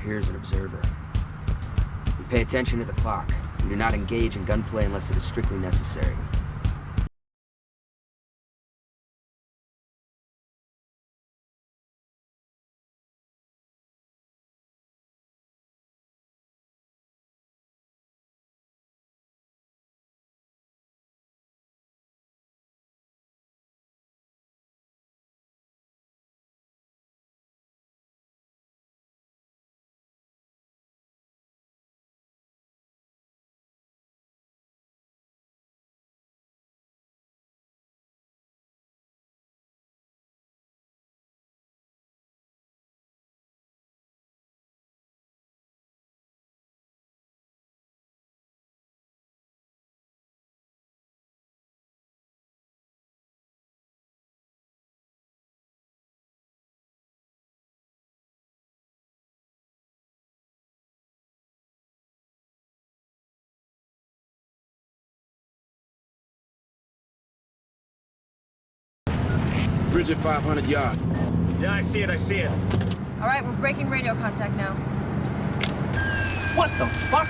here as an observer. We pay attention to the clock. We do not engage in gunplay unless it is strictly necessary. Bridge at 500 yards. Yeah, I see it. All right, we're breaking radio contact now. What the fuck?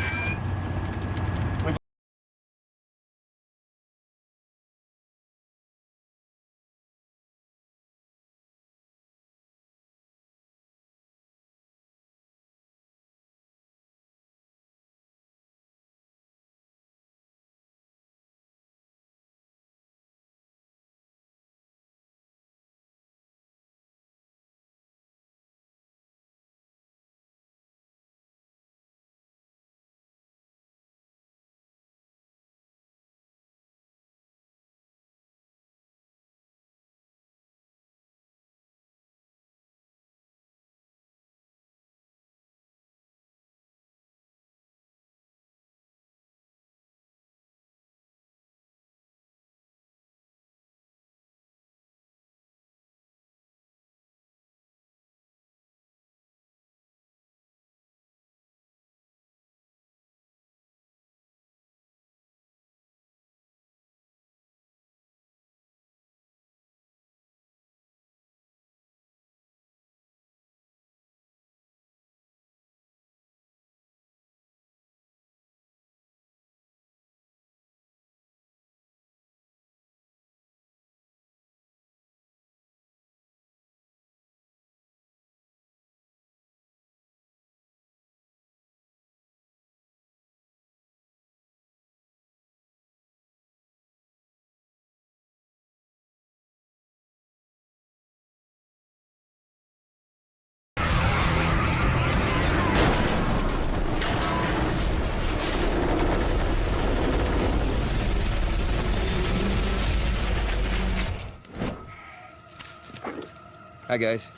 Hi, guys.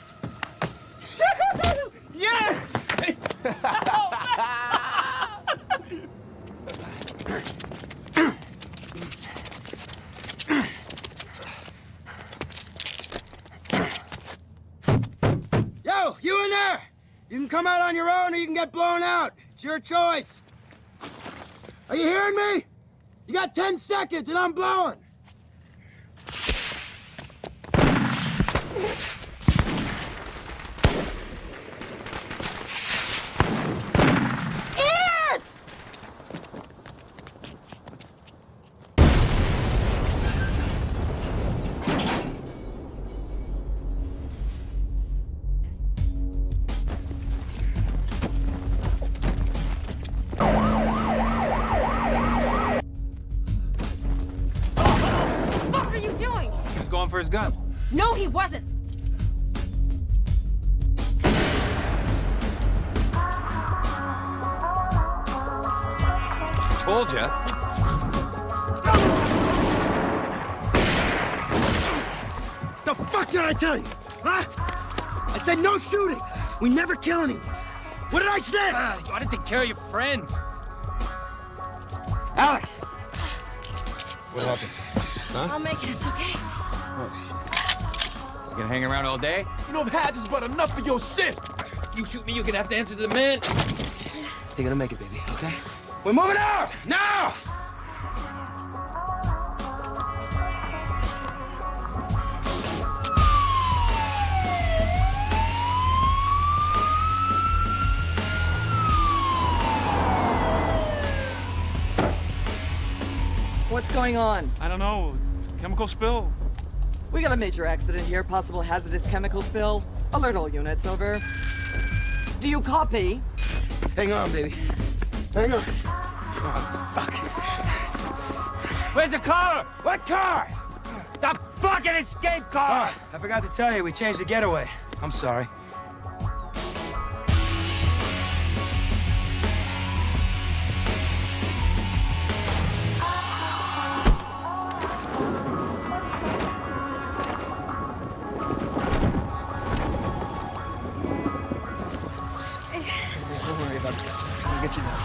Yes! Yo, you in there! You can come out on your own or you can get blown out. It's your choice. Are you hearing me? You got 10 seconds and I'm blowing. Ears! What are you doing? He was going for his gun. No, he wasn't. Told ya. The fuck did I tell you? Huh? I said no shooting. We never kill anyone. What did I say? You ought to take care of your friends. Alex! What happened? I'll make it. It's okay. You gonna hang around all day? You know I've had just about enough of your shit. You shoot me, you're gonna have to answer to the man. You're gonna make it, baby, okay? We're moving out! Now! What's going on? I don't know. Chemical spill. We got a major accident here, possible hazardous chemical spill. Alert all units, over. Do you copy? Hang on, baby. Hang on. Oh, fuck. Where's the car? What car? The fucking escape car! Oh, I forgot to tell you, we changed the getaway. I'm sorry. Don't worry about it. I'll get you down.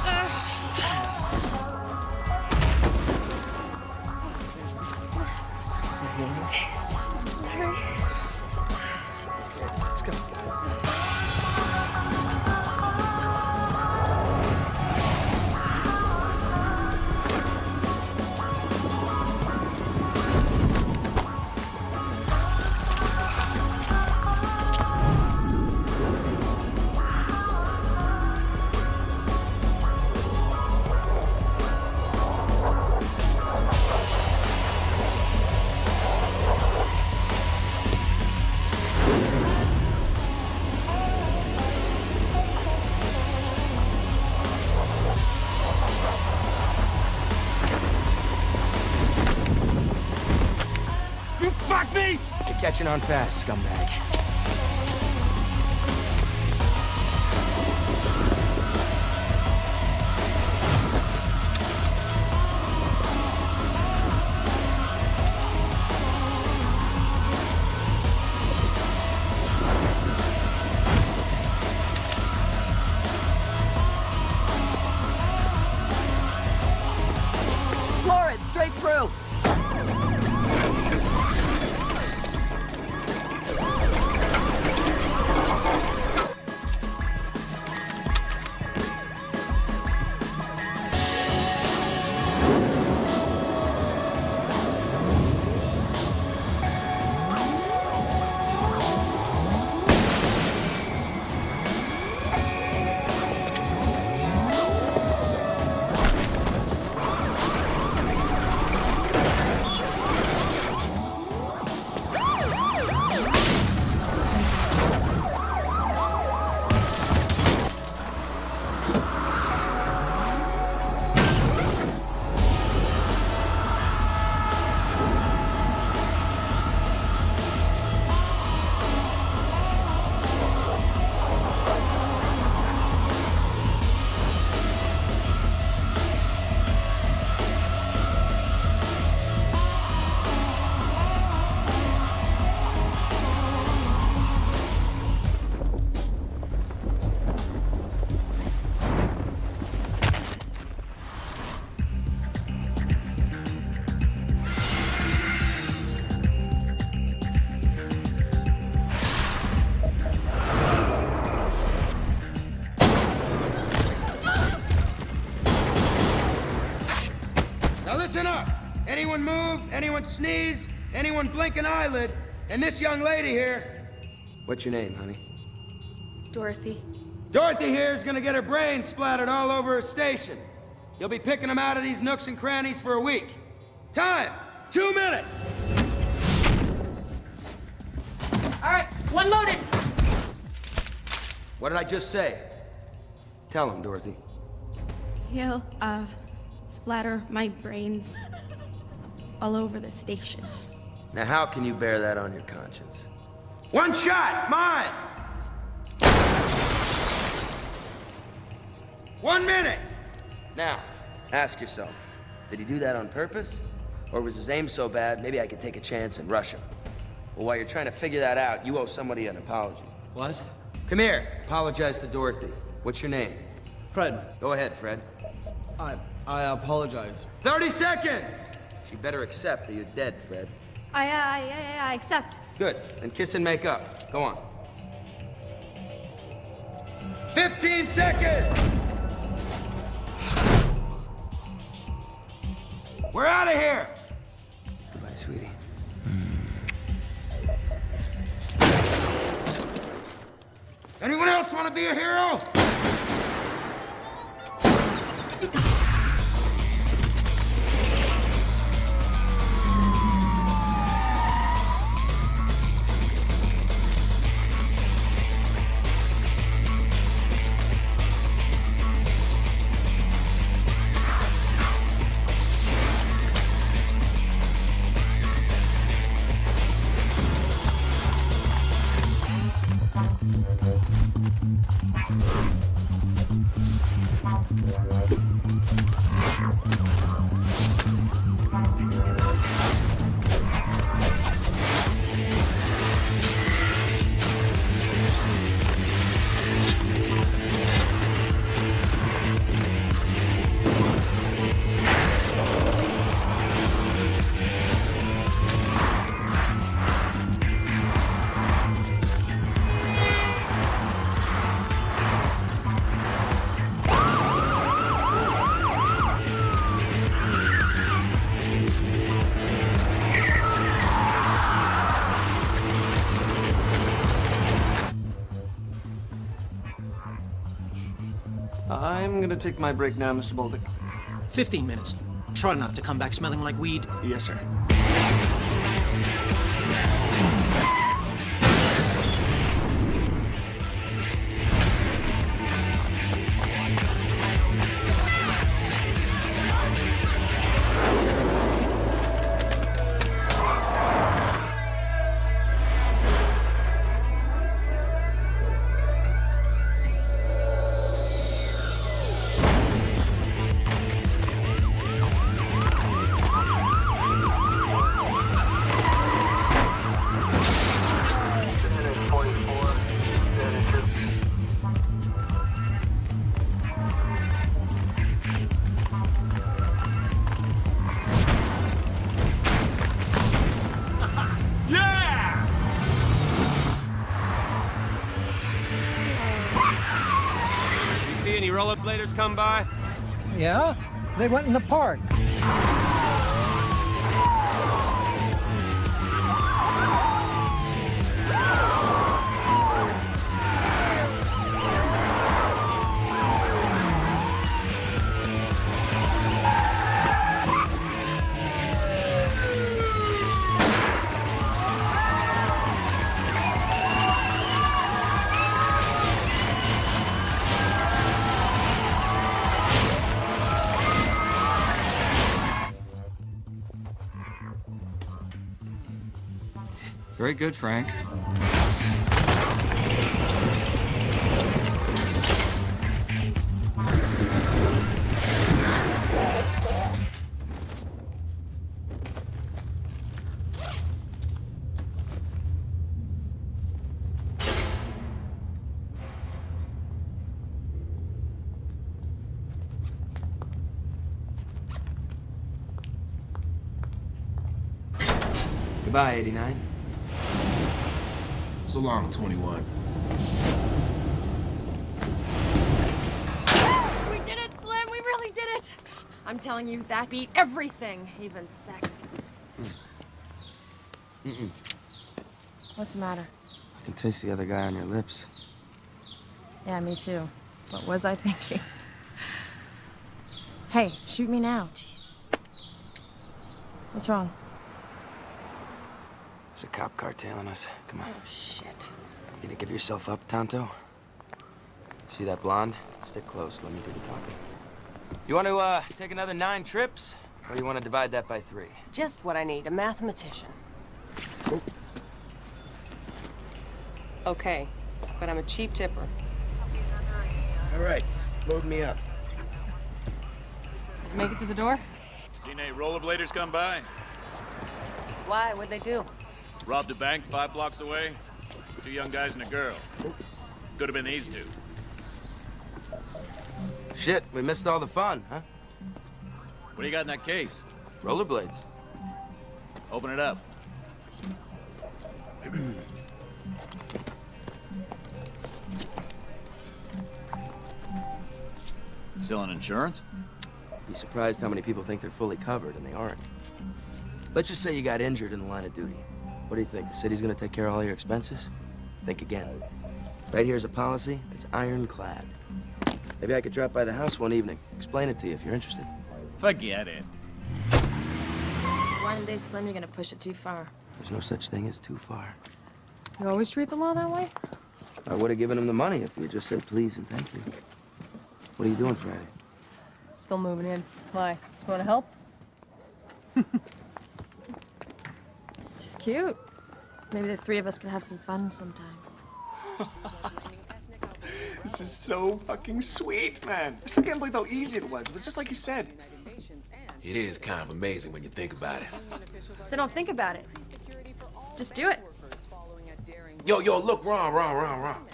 Let's go. You fuck me! You're catching on fast, scumbag. Floor it, straight through. Now listen up! Anyone move, anyone sneeze, anyone blink an eyelid, and this young lady here... What's your name, honey? Dorothy. Dorothy here is gonna get her brains splattered all over her station. You'll be picking them out of these nooks and crannies for a week. Time! 2 minutes! All right, one loaded. What did I just say? Tell him, Dorothy. He'll, splatter my brains all over the station. Now how can you bear that on your conscience? One shot! Mine! 1 minute! Now, ask yourself, did he do that on purpose? Or was his aim so bad, maybe I could take a chance and rush him? Well, while you're trying to figure that out, you owe somebody an apology. What? Come here, apologize to Dorothy. What's your name? Fred, Go ahead, Fred. I apologize. 30 seconds! She better accept that you're dead, Fred. I accept. Good, then kiss and make up. Go on. 15 seconds! We're out of here! Goodbye, sweetie. Anyone else want to be a hero? I'm gonna take my break now, Mr. Boldick. 15 minutes. Try not to come back smelling like weed. Yes, sir. See any rollerbladers come by? Yeah, they went in the park. Very good, Frank. Goodbye, 89. So long, 21. We did it, Slim! We really did it! I'm telling you, that beat everything, even sex. What's the matter? I can taste the other guy on your lips. Yeah, me too. What was I thinking? Hey, shoot me now. Jesus. What's wrong? There's a cop car tailing us. Come on. Oh, shit. You gonna give yourself up, Tonto? See that blonde? Stick close. Let me do the talking. You want to, take another 9 trips? Or you want to divide that by 3? Just what I need, a mathematician. Okay, but I'm a cheap tipper. All right. Load me up. Make it to the door? Seen any rollerbladers come by? Why? What'd they do? Robbed a bank 5 blocks away. 2 young guys and a girl. Could have been these 2. Shit, we missed all the fun, huh? What do you got in that case? Rollerblades. Open it up. Selling insurance? Be surprised how many people think they're fully covered and they aren't. Let's just say you got injured in the line of duty. What do you think? The city's gonna take care of all your expenses? Think again. Right here's a policy that's ironclad. Maybe I could drop by the house one evening. Explain it to you if you're interested. Forget it. One day, Slim, you're gonna push it too far. There's no such thing as too far. You always treat the law that way? I would have given him the money if you just said please and thank you. What are you doing Friday? Still moving in. Why? You wanna help? She's cute. Maybe the 3 of us can have some fun sometime. This is so fucking sweet, man. I still can't believe how easy it was. It was just like you said. It is kind of amazing when you think about it. So don't think about it. Just do it. Yo, look, wrong.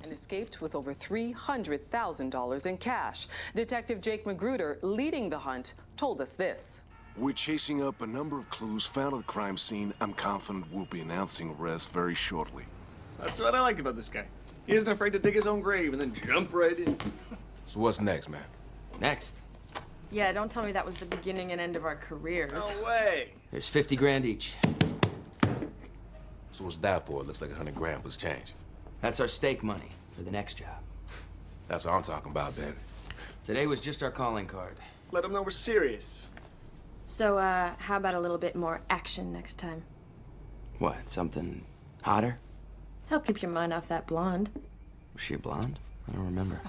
And escaped with over $300,000 in cash. Detective Jake Magruder, leading the hunt, told us this. We're chasing up a number of clues found at the crime scene. I'm confident we'll be announcing arrest very shortly. That's what I like about this guy. He isn't afraid to dig his own grave and then jump right in. So what's next, man? Next. Yeah, don't tell me that was the beginning and end of our careers. No way. There's 50 grand each. So what's that for? It looks like 100 grand plus change. That's our stake money for the next job. That's what I'm talking about, baby. Today was just our calling card. Let them know we're serious. So, how about a little bit more action next time? What, something hotter? Help keep your mind off that blonde. Was she a blonde? I don't remember.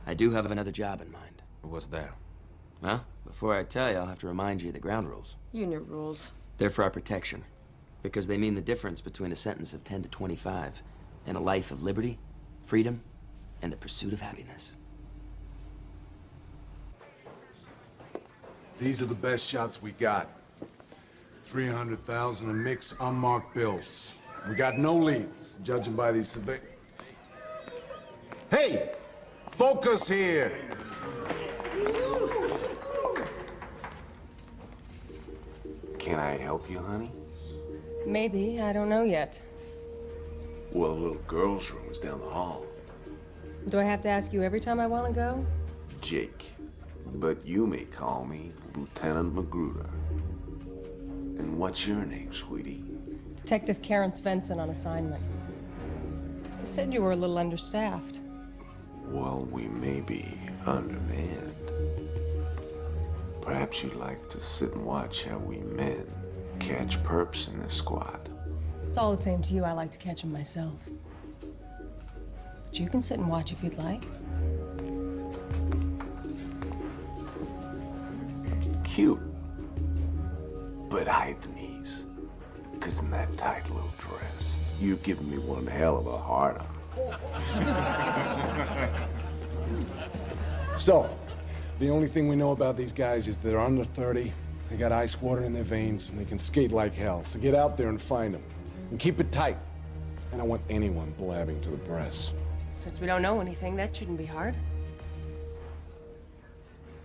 I do have another job in mind. What's that? Well, before I tell you, I'll have to remind you of the ground rules. You and your rules. They're for our protection, because they mean the difference between a sentence of 10 to 25 and a life of liberty, freedom, and the pursuit of happiness. These are the best shots we got. 300,000 in mixed, unmarked bills. We got no leads, judging by these survey. Hey! Focus here! Can I help you, honey? Maybe, I don't know yet. Well, the little girl's room is down the hall. Do I have to ask you every time I want to go? Jake. But you may call me Lieutenant Magruder. And what's your name, sweetie? Detective Karen Svensson on assignment. You said you were a little understaffed. Well, we may be undermanned. Perhaps you'd like to sit and watch how we men catch perps in this squad. It's all the same to you. I like to catch them myself. But you can sit and watch if you'd like. Cute. But hide the knees. Because in that tight little dress, you're giving me one hell of a hard-on. So, the only thing we know about these guys is they're under 30, they got ice water in their veins, and they can skate like hell. So get out there and find them. And keep it tight. I don't want anyone blabbing to the press. Since we don't know anything, that shouldn't be hard.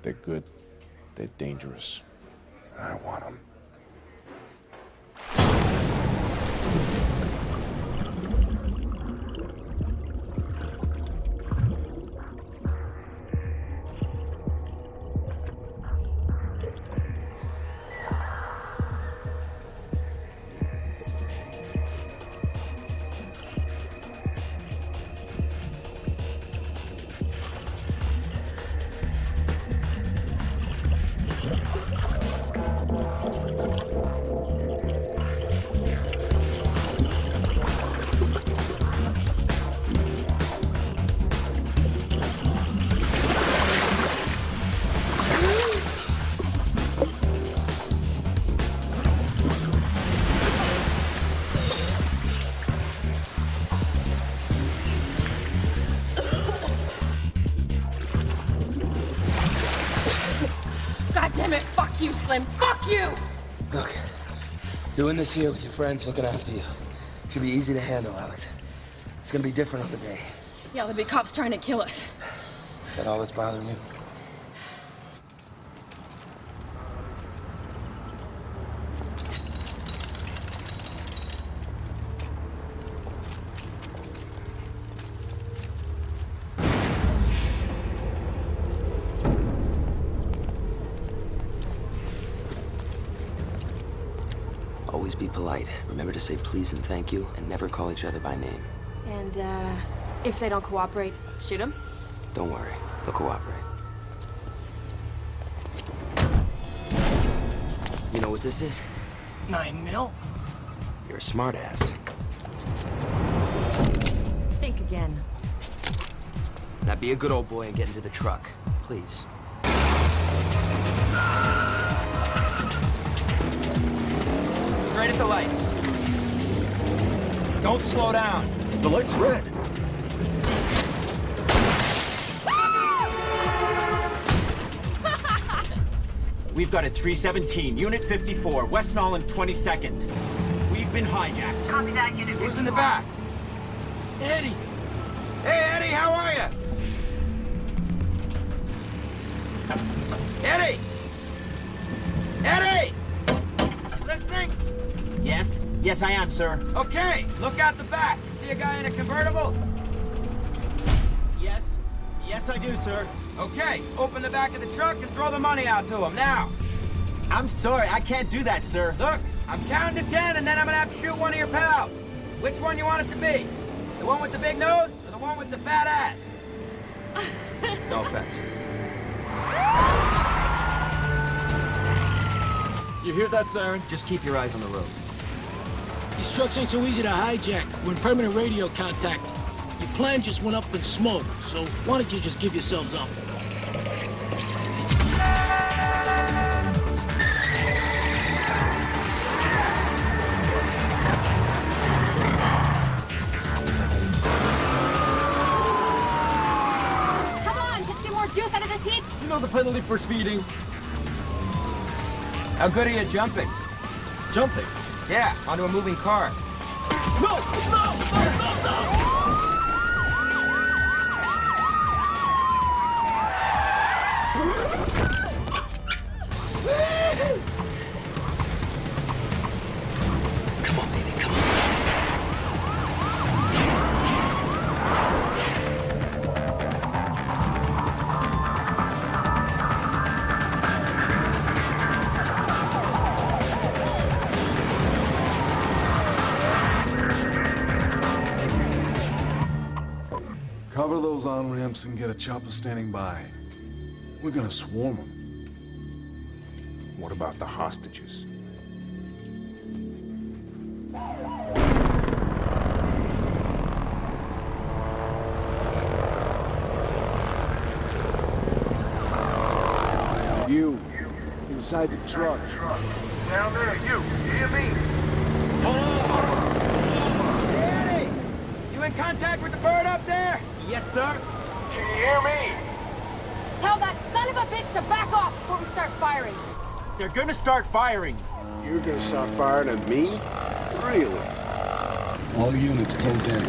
They're good. They're dangerous. I want them. You, Slim. Fuck you! Look, doing this here with your friends looking after you should be easy to handle, Alex. It's gonna be different on the day. Yeah, there'll be cops trying to kill us. Is that all that's bothering you? Always be polite. Remember to say please and thank you, and never call each other by name. And, if they don't cooperate, shoot them? Don't worry. They'll cooperate. You know what this is? 9 mil? You're a smartass. Think again. Now be a good old boy and get into the truck, please. Straight at the lights. Don't slow down. The light's red. We've got a 317, Unit 54, West Nolan 22nd. We've been hijacked. Copy that, Unit 54. Who's in the back? Eddie! Hey, Eddie, how are you? Eddie! Eddie! Listening? Yes? Yes, I am, sir. Okay, look out the back. You see a guy in a convertible? Yes? Yes, I do, sir. Okay, open the back of the truck and throw the money out to him, now. I'm sorry, I can't do that, sir. Look, I'm counting to 10 and then I'm gonna have to shoot one of your pals. Which one you want it to be? The one with the big nose or The one with the fat ass. No offense. You hear that siren? Just keep your eyes on the road. These trucks ain't so easy to hijack. We're in permanent radio contact. Your plan just went up in smoke, so why don't you just give yourselves up? Come on, let's get more juice out of this heat. You know the penalty for speeding? How good are you at jumping? Jumping? Yeah, onto a moving car. No! No! No! No! No! Come on, baby, come on. Cover those on-ramps and get a chopper standing by. We're gonna swarm them. What about the hostages? You, inside the truck. Down there, you hear me? Danny! You in contact with the bird up there? Yes, sir. Can you hear me? Tell that son of a bitch to back off before we start firing. They're gonna start firing. You're gonna start firing at me? Really? All units close in.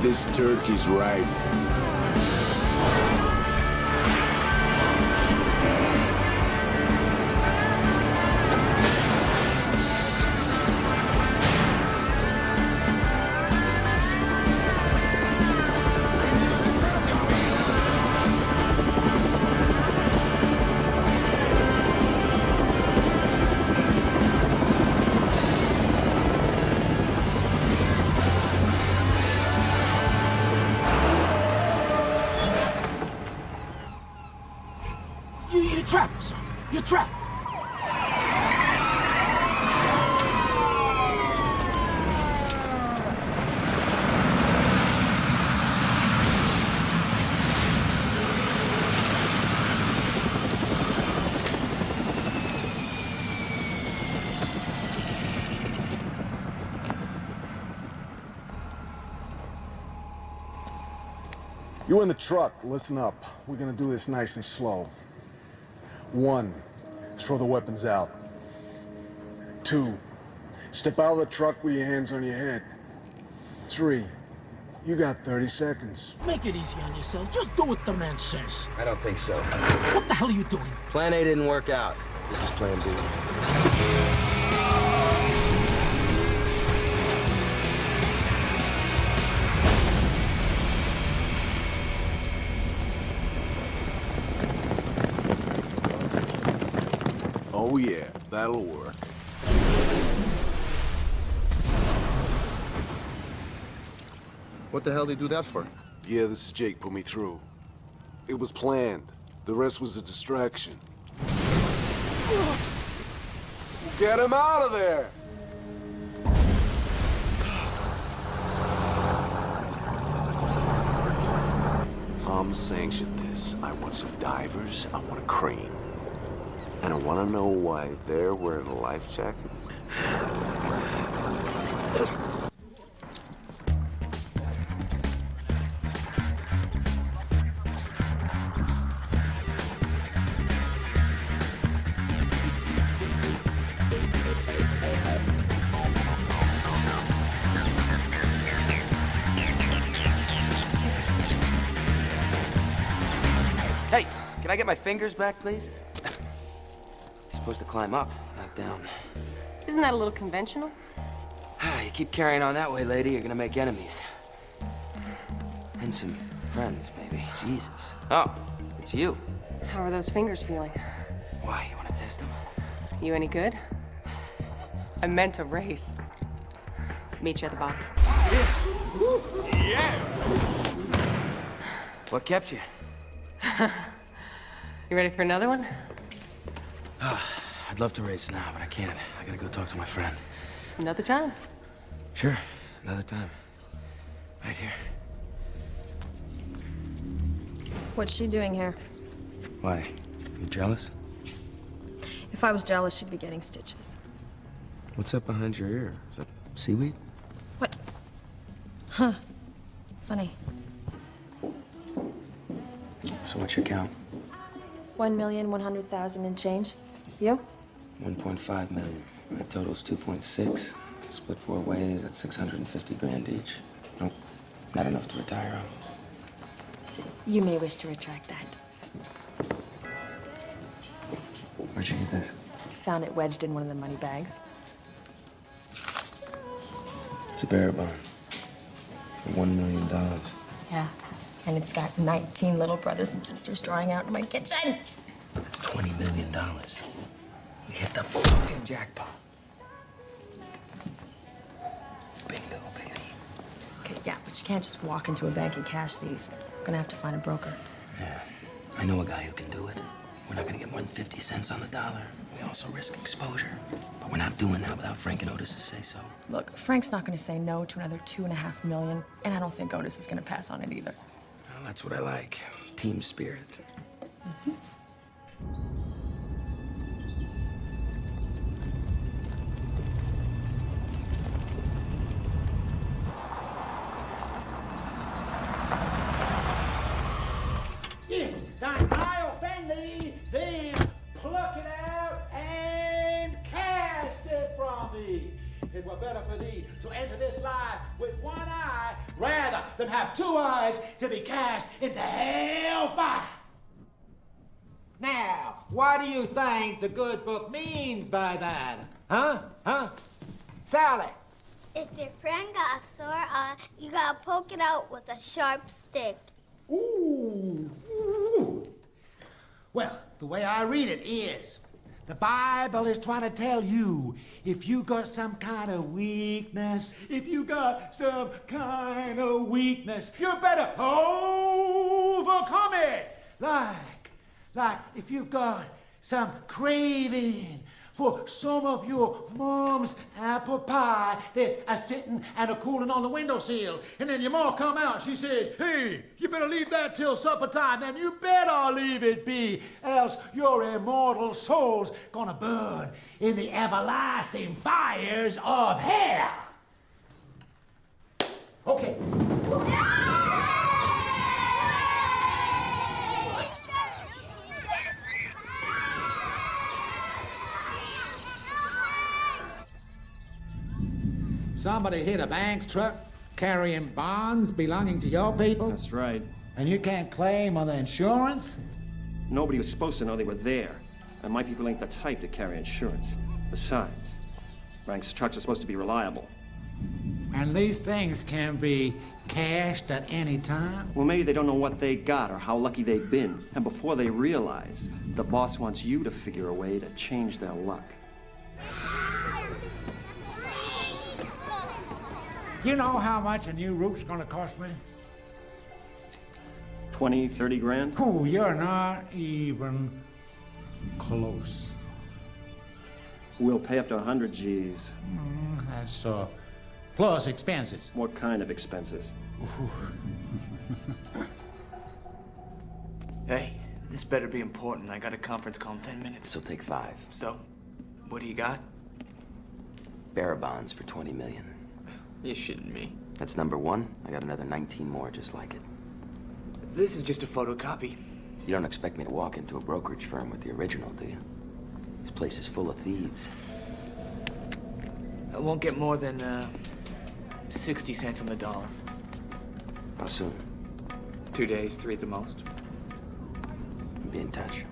This turkey's right. You're trapped, son. You're trapped. You in the truck, listen up. We're gonna do this nice and slow. 1, throw the weapons out. 2, step out of the truck with your hands on your head. 3, you got 30 seconds. Make it easy on yourself. Just do what the man says. I don't think so. What the hell are you doing? Plan A didn't work out. This is plan B. Oh yeah, that'll work. What the hell did they do that for? Yeah, this is Jake. Put me through. It was planned. The rest was a distraction. Get him out of there! Tom sanctioned this. I want some divers. I want a crane. And I want to know why they're wearing life jackets. Can I get my fingers back, please? You're supposed to climb up, not down. Isn't that a little conventional? You keep carrying on that way, lady, you're gonna make enemies. And some friends, maybe. Jesus. Oh, it's you. How are those fingers feeling? Why, you wanna test them? You any good? I meant to race. Meet you at the bottom. Yeah! What kept you? You ready for another one? I'd love to race now, but I can't. I gotta go talk to my friend. Another time. Sure, another time. Right here. What's she doing here? Why? You jealous? If I was jealous, she'd be getting stitches. What's up behind your ear? Is that seaweed? What? Huh. Funny. So what's your count? 1,100,000 and change. You? 1.5 million. That totals 2.6. Split 4 ways, that's 650 grand each. Nope, not enough to retire on. You may wish to retract that. Where'd you get this? Found it wedged in one of the money bags. It's a bearer bond. For $1 million. Yeah. And it's got 19 little brothers and sisters drawing out in my kitchen. That's $20 million. Yes. We hit the fucking jackpot. Bingo, baby. Okay, yeah, but you can't just walk into a bank and cash these. I'm gonna have to find a broker. Yeah, I know a guy who can do it. We're not gonna get more than 50 cents on the dollar. We also risk exposure. But we're not doing that without Frank and Otis to say so. Look, Frank's not gonna say no to another $2.5 million, and I don't think Otis is gonna pass on it either. Well, that's what I like. Team spirit. Mm-hmm. If thine eye offend thee, then pluck it out and cast it from thee. It were better for thee to enter this life with one eye rather than have two eyes to be cast into hellfire. Now, what do you think the good book means by that? Huh? Sally? If your friend got a sore eye, you gotta poke it out with a sharp stick. Ooh. Well, the way I read it is, the Bible is trying to tell you if you got some kind of weakness, you better overcome it. Like if you've got some craving for some of your mom's apple pie that's a-sitting and a-cooling on the windowsill. And then your ma come out, she says, hey, you better leave that till supper time. Then you better leave it be, else your immortal soul's gonna burn in the everlasting fires of hell. Okay. Somebody hit a bank's truck carrying bonds belonging to your people? That's right. And you can't claim on the insurance? Nobody was supposed to know they were there. And my people ain't the type to carry insurance. Besides, Frank's trucks are supposed to be reliable. And these things can be cashed at any time? Well, maybe they don't know what they got or how lucky they've been. And before they realize, the boss wants you to figure a way to change their luck. You know how much a new roof's gonna cost me? 20, 30 grand? Oh, you're not even close. We'll pay up to 100 G's. That's plus expenses. What kind of expenses? Hey, this better be important. I got a conference call in 10 minutes. This'll take 5. So, what do you got? Bearer bonds for 20 million. You're shitting me. That's number 1. I got another 19 more just like it. This is just a photocopy. You don't expect me to walk into a brokerage firm with the original, do you? This place is full of thieves. I won't get more than 60 cents on the dollar. How soon? 2 days, 3 at the most. Be in touch.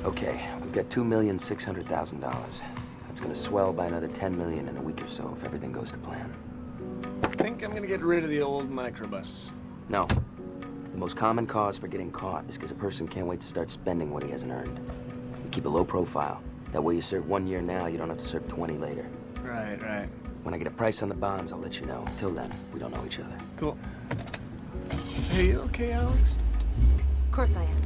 Okay, we've got $2,600,000. That's gonna swell by another $10 million in a week or so if everything goes to plan. I think I'm gonna get rid of the old microbus. No. The most common cause for getting caught is because a person can't wait to start spending what he hasn't earned. You keep a low profile. That way you serve 1 year now, you don't have to serve 20 later. Right. When I get a price on the bonds, I'll let you know. Till then, we don't know each other. Cool. Hey, you okay, Alex? Of course I am.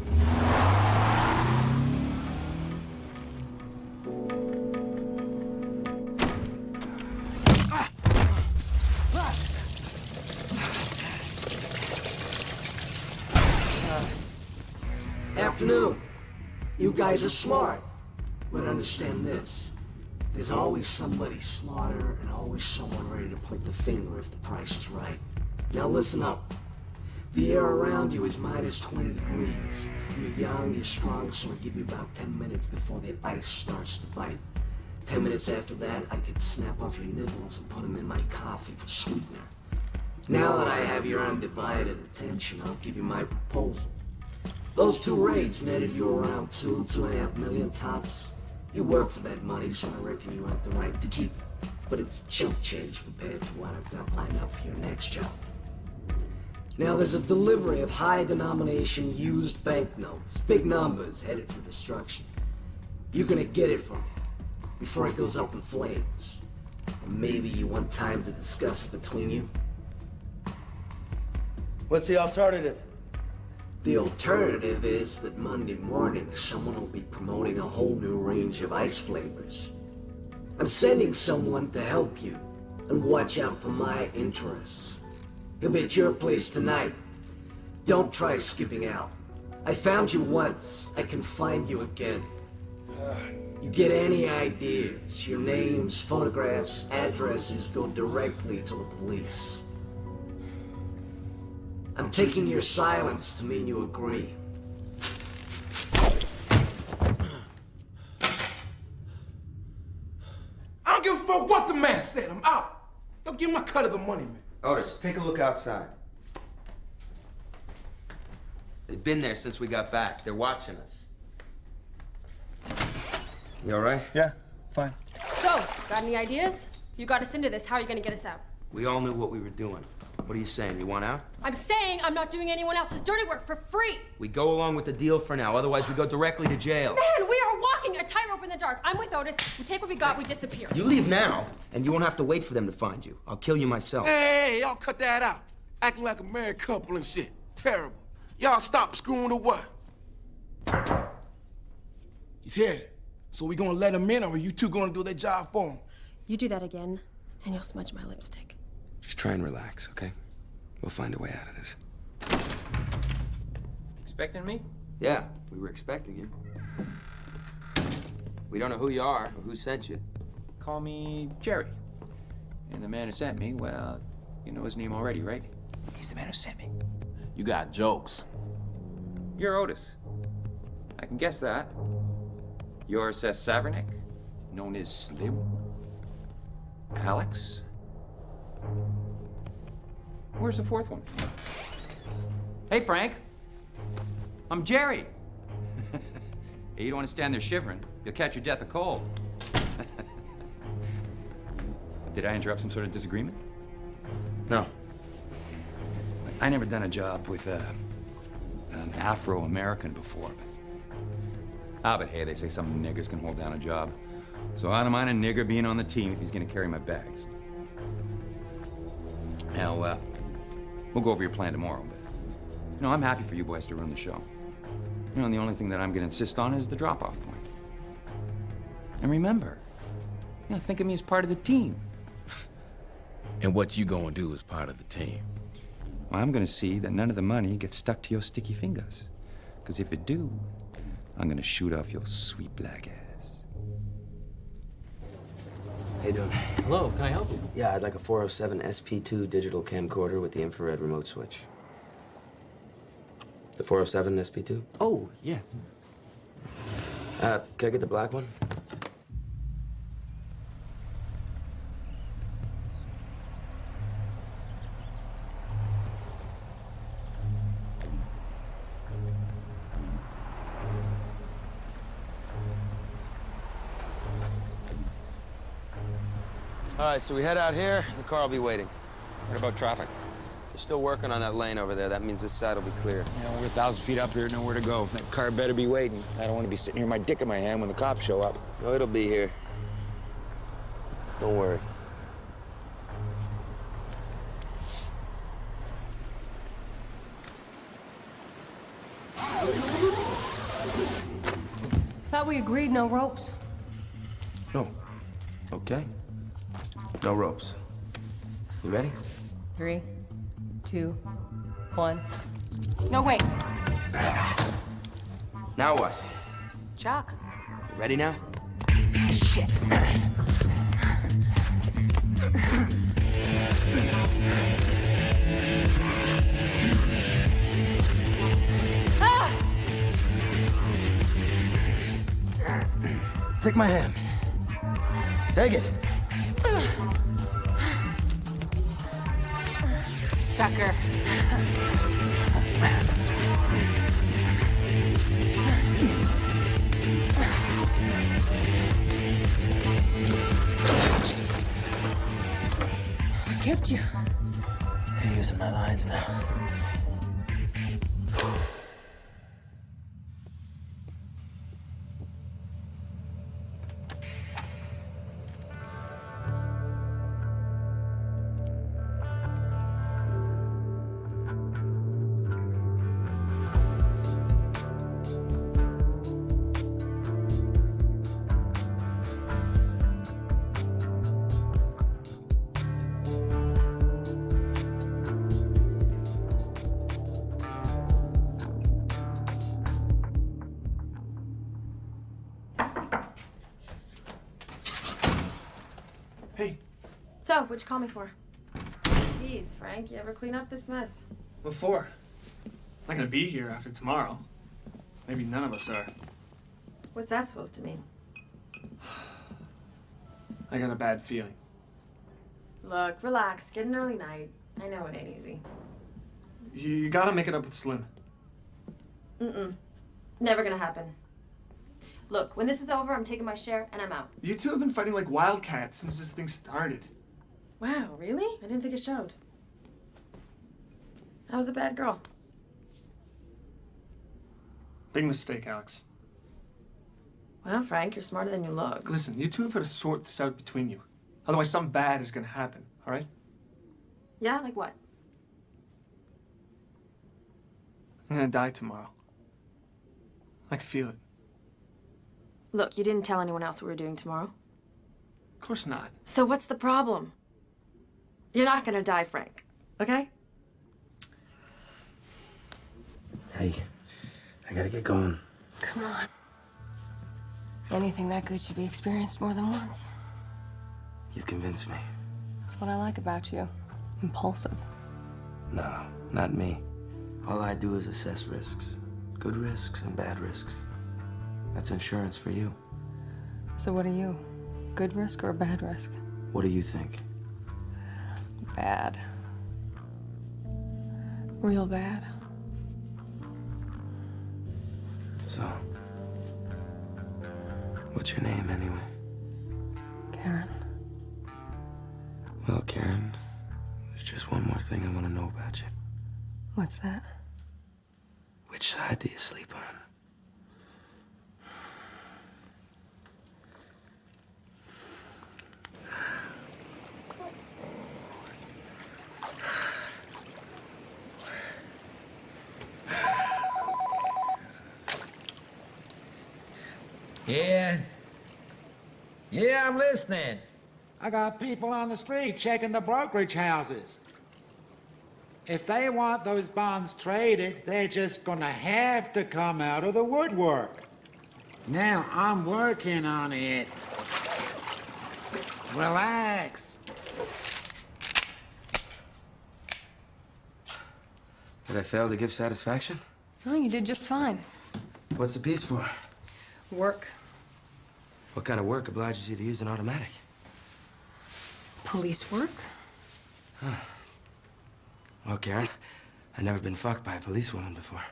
Afternoon. You guys are smart, but understand this. There's always somebody smarter and always someone ready to point the finger if the price is right. Now listen up. The air around you is minus 20 degrees. You're young, you're strong, so I give you about 10 minutes before the ice starts to bite. 10 minutes after that, I could snap off your nipples and put them in my coffee for sweetener. Now that I have your undivided attention, I'll give you my proposal. Those 2 raids netted you around $2.5 million tops. You work for that money, so I reckon you have the right to keep it. But it's chump change compared to what I've got lined up for your next job. Now there's a delivery of high-denomination used banknotes, big numbers headed for destruction. You're gonna get it from me before it goes up in flames. Or maybe you want time to discuss it between you. What's the alternative? The alternative is that Monday morning, someone will be promoting a whole new range of ice flavors. I'm sending someone to help you, and watch out for my interests. He'll be at your place tonight. Don't try skipping out. I found you once, I can find you again. You get any ideas, your names, photographs, addresses go directly to the police. I'm taking your silence to mean you agree. I don't give a fuck what the man said. I'm out. Don't give my cut of the money, man. Otis, take a look outside. They've been there since we got back. They're watching us. You all right? Yeah, fine. So, got any ideas? You got us into this. How are you gonna get us out? We all knew what we were doing. What are you saying? You want out? I'm saying I'm not doing anyone else's dirty work for free. We go along with the deal for now. Otherwise, we go directly to jail. Man, we are walking a tightrope in the dark. I'm with Otis. We take what we got, we disappear. You leave now, and you won't have to wait for them to find you. I'll kill you myself. Hey, y'all cut that out. Acting like a married couple and shit. Terrible. Y'all stop screwing or what? He's here. So we gonna let him in, or are you two gonna do their job for him? You do that again, and you'll smudge my lipstick. Just try and relax, okay? We'll find a way out of this. Expecting me? Yeah, we were expecting you. We don't know who you are or who sent you. Call me Jerry. And the man who sent me, well, you know his name already, right? He's the man who sent me. You got jokes. You're Otis. I can guess that. You're Seth Savernick, known as Slim. Alex. Where's the fourth one? Hey, Frank. I'm Jerry. Hey, you don't want to stand there shivering. You'll catch your death of cold. Did I interrupt some sort of disagreement? No. I never done a job with an Afro-American before. But hey, they say some niggers can hold down a job. So I don't mind a nigger being on the team if he's gonna carry my bags. Now, we'll go over your plan tomorrow, but, you know, I'm happy for you boys to run the show. You know, and the only thing that I'm gonna insist on is the drop-off point. And remember, you know, think of me as part of the team. And what you gonna do as part of the team? Well, I'm gonna see that none of the money gets stuck to your sticky fingers. Because if it do, I'm gonna shoot off your sweet black ass. How you doing? Hello, can I help you? Yeah, I'd like a 407 SP2 digital camcorder with the infrared remote switch. The 407 SP2? Oh, yeah. Can I get the black one? All right, so we head out here, the car will be waiting. What about traffic? They're still working on that lane over there. That means this side will be clear. Yeah, we're 1,000 feet up here, nowhere to go. That car better be waiting. I don't want to be sitting here with my dick in my hand when the cops show up. No, it'll be here. Don't worry. Thought we agreed no ropes. No. Okay. No ropes. You ready? 3, 2, 1. No, wait. Now what? Chuck. You ready now? Shit. Ah! Take my hand. Take it. Sucker. I kept you. You're using my lines now. Hey. So, what'd you call me for? Jeez, Frank, you ever clean up this mess? What for? I'm not gonna be here after tomorrow. Maybe none of us are. What's that supposed to mean? I got a bad feeling. Look, relax. Get an early night. I know it ain't easy. You gotta make it up with Slim. Mm-mm. Never gonna happen. Look, when this is over, I'm taking my share and I'm out. You two have been fighting like wildcats since this thing started. Wow, really? I didn't think it showed. I was a bad girl. Big mistake, Alex. Well, Frank, you're smarter than you look. Listen, you two have got to sort this out between you. Otherwise, something bad is gonna happen, all right? Yeah, like what? I'm gonna die tomorrow. I can feel it. Look, you didn't tell anyone else what we were doing tomorrow. Of course not. So what's the problem? You're not gonna die, Frank, okay? Hey, I gotta get going. Come on. Anything that good should be experienced more than once. You've convinced me. That's what I like about you. Impulsive. No, not me. All I do is assess risks. Good risks and bad risks. That's insurance for you. So what are you? Good risk or a bad risk? What do you think? Bad. Real bad. So, what's your name anyway? Karen. Well, Karen, there's just one more thing I want to know about you. What's that? Which side do you sleep on? Yeah? Yeah, I'm listening. I got people on the street checking the brokerage houses. If they want those bonds traded, they're just gonna have to come out of the woodwork. Now, I'm working on it. Relax. Did I fail to give satisfaction? Oh, you did just fine. What's the piece for? Work. What kind of work obliges you to use an automatic? Police work? Huh. Well, Karen, I've never been fucked by a policewoman before.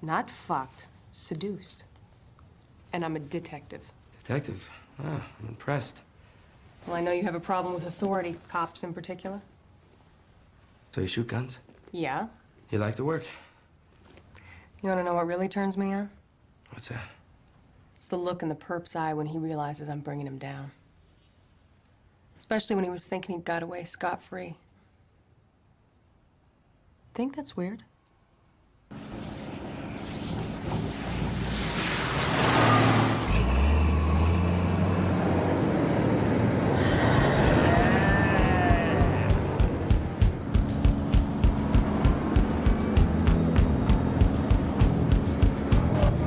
Not fucked. Seduced. And I'm a detective. Detective? Oh, I'm impressed. Well, I know you have a problem with authority, cops in particular. So you shoot guns? Yeah. You like to work? You want to know what really turns me on? What's that? It's the look in the perp's eye when he realizes I'm bringing him down. Especially when he was thinking he'd got away scot-free. Think that's weird?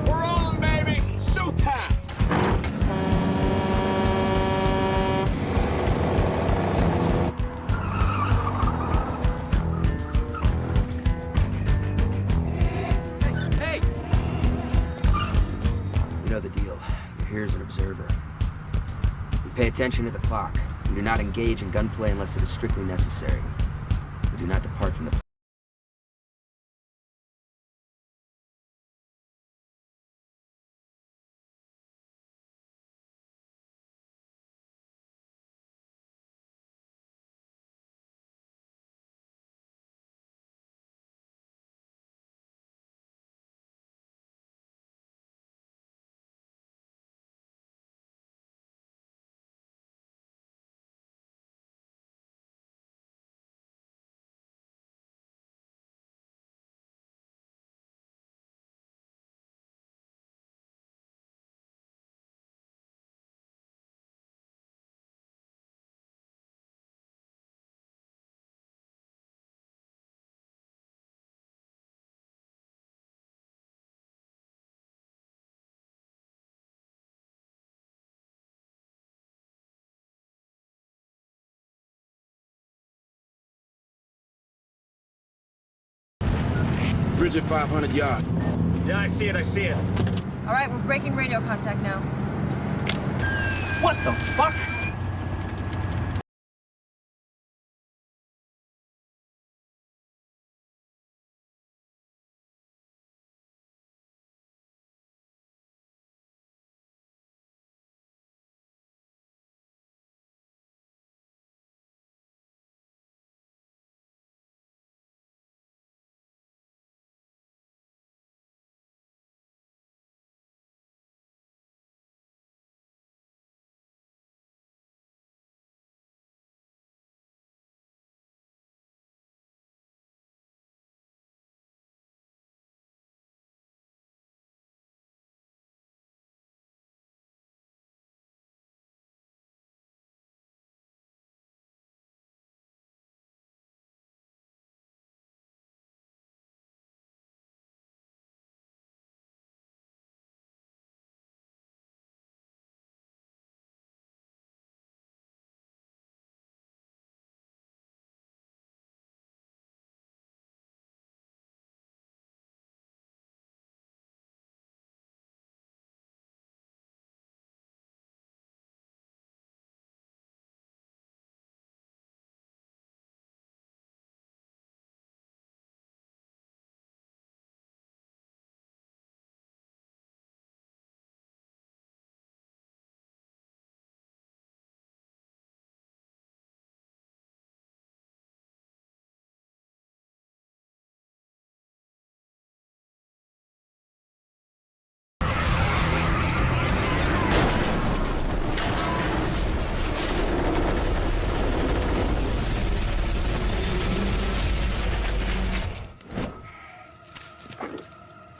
We're on, baby! Showtime! Hey! You know the deal. You're here as an observer. We pay attention to the clock. We do not engage in gunplay unless it is strictly necessary. We do not depart from the Bridge at 500 yards. Yeah, I see it, I see it. All right, we're breaking radio contact now. What the fuck?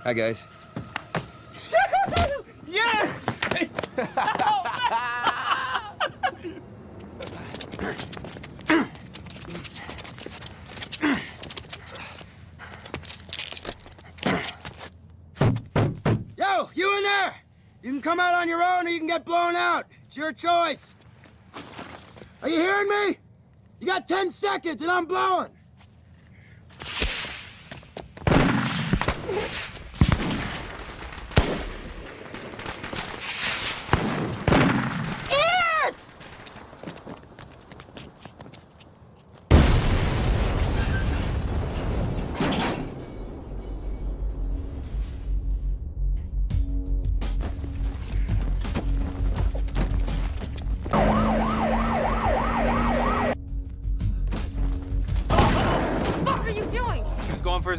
Hi, guys. Yes! Yo, you in there! You can come out on your own or you can get blown out. It's your choice. Are you hearing me? You got 10 seconds and I'm blowing. Ears!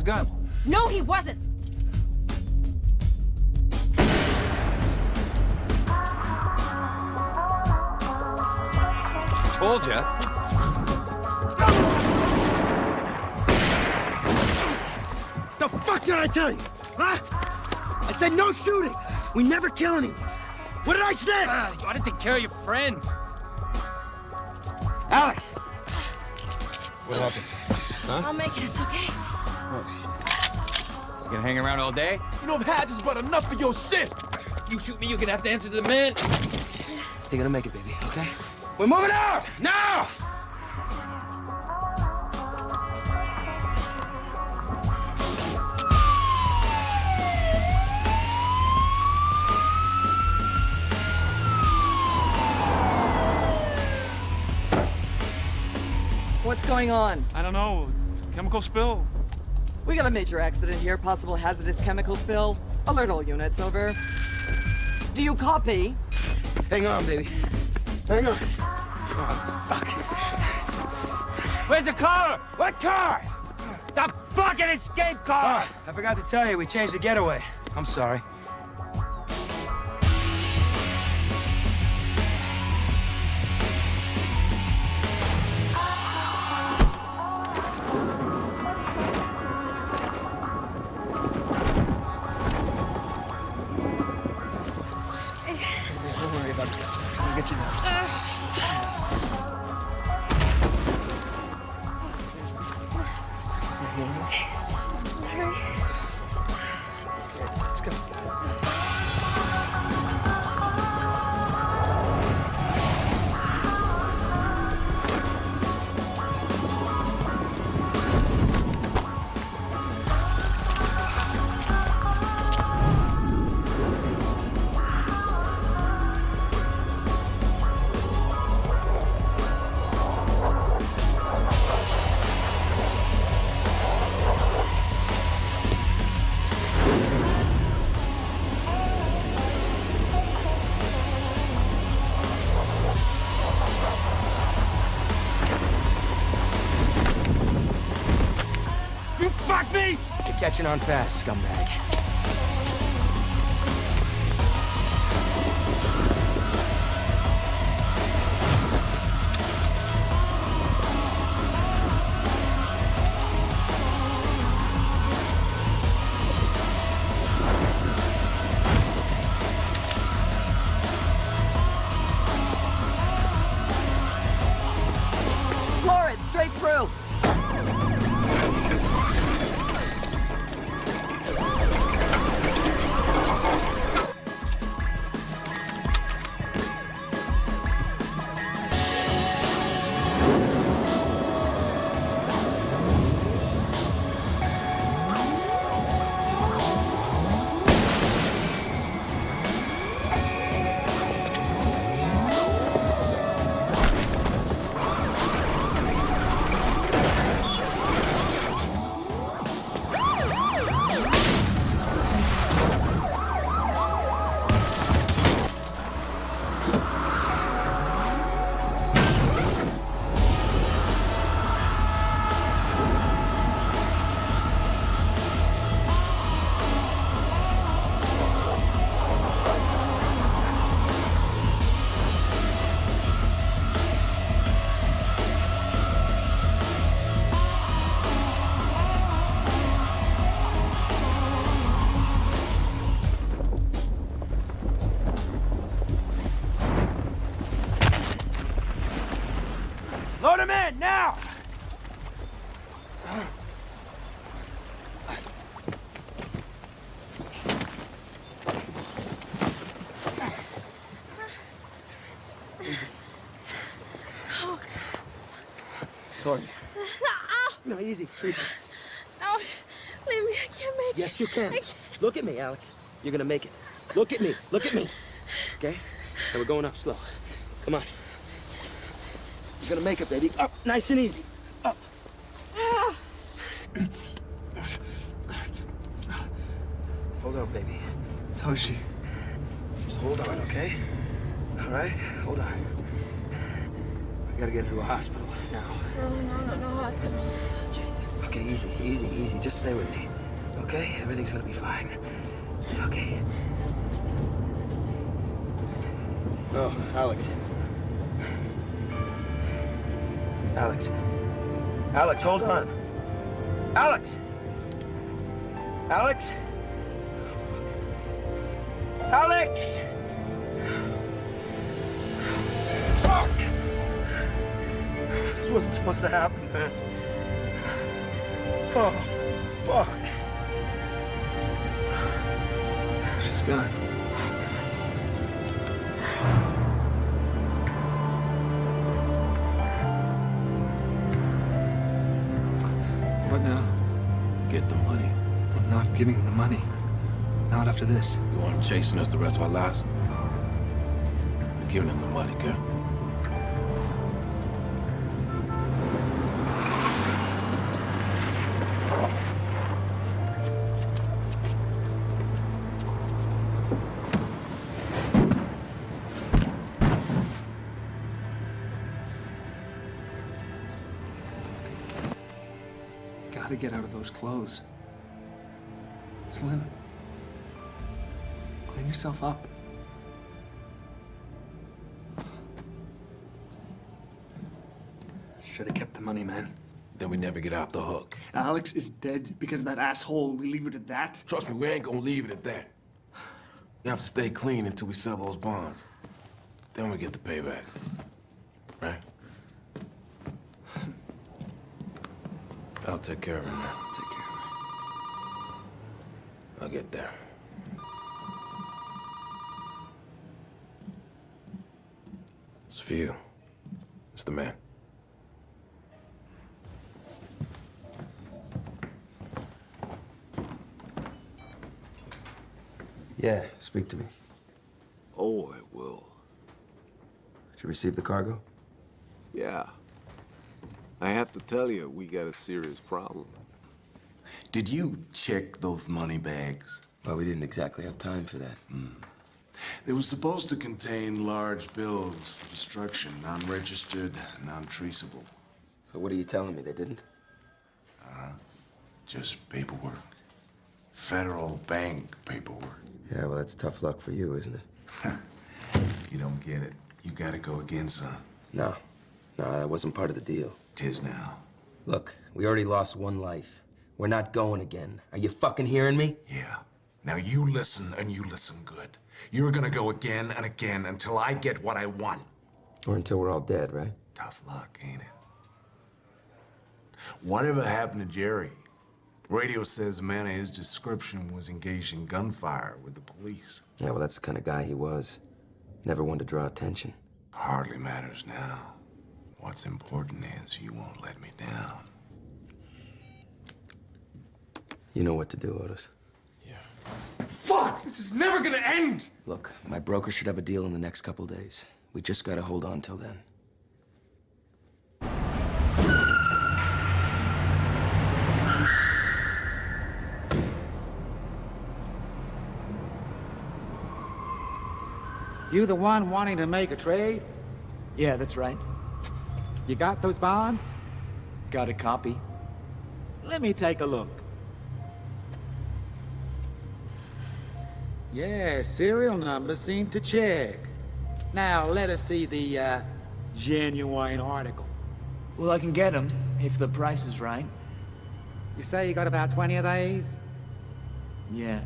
his gun. No, he wasn't. Told ya. The fuck did I tell you? Huh? I said no shooting. We never kill anyone. What did I say? You ought to take care of your friends. Alex! What happened? Huh? I'll make it. It's okay. You gonna hang around all day? You know, I've had just about enough of your shit. You shoot me, you're gonna have to answer to the man. You're gonna make it, baby, okay? We're moving out! Now! What's going on? I don't know. Chemical spill? We got a major accident here, possible hazardous chemical spill. Alert all units, over. Do you copy? Hang on, baby. Hang on. Oh, fuck. Where's the car? What car? The fucking escape car! Oh, I forgot to tell you, we changed the getaway. I'm sorry. Don't worry about it. I'll get you down. Let's go. Fuck me! You're catching on fast, scumbag. Floor it, straight through. Load him in, now! Oh, Courtney. No, easy, easy. ouch. Leave me, I can't make it. Yes, you can. I can't. Look at me, Alex. You're gonna make it. Look at me. Look at me. Okay? And we're going up slow. Come on. You're gonna make it, baby. Up, nice and easy. Up. Hold on, baby. How is she? Just hold on, okay? All right? Hold on. We gotta get her to a hospital now. No hospital. Jesus. Okay, easy, easy, easy. Just stay with me. Okay? Everything's gonna be fine. Okay. Oh, Alex. Alex. Alex, hold on. Alex! Alex? Alex! Fuck! This wasn't supposed to happen, man. Oh, fuck. She's gone. What now? Get the money. I'm not giving him the money. Not after this. You want him chasing us the rest of our lives? We're giving him the money, kid. Gotta get out of those clothes. Slim, clean yourself up. Should have kept the money, man. Then we never get off the hook. Alex is dead because of that asshole. We leave it at that? Trust me, we ain't gonna leave it at that. We have to stay clean until we sell those bonds. Then we get the payback. Right? I'll take care of it, man. Take care of I'll get there. It's for you. It's the man. Yeah, speak to me. Oh, I will. Did you receive the cargo? Yeah. I have to tell you, we got a serious problem. Did you check those money bags? Well, we didn't exactly have time for that. They were supposed to contain large bills for destruction, non-registered, non-traceable. So what are you telling me, they didn't? Just paperwork. Federal bank paperwork. Yeah, well, that's tough luck for you, isn't it? You don't get it. You gotta go again, son. No, that wasn't part of the deal. Tis now. Look, we already lost one life. We're not going again. Are you fucking hearing me? Yeah. Now you listen, and you listen good. You're gonna go again and again until I get what I want. Or until we're all dead, right? Tough luck, ain't it? Whatever happened to Jerry? Radio says a man of his description was engaged in gunfire with the police. Yeah, well, that's the kind of guy he was. Never one to draw attention. Hardly matters now. What's important is you won't let me down. You know what to do, Otis. Fuck! This is never gonna end! Look, my broker should have a deal in the next couple days. We just gotta hold on till then. You the one wanting to make a trade? Yeah, that's right. You got those bonds? Got a copy. Let me take a look. Yeah, serial numbers seem to check. Now, let us see the, genuine article. Well, I can get them if the price is right. You say you got about 20 of these? Yeah.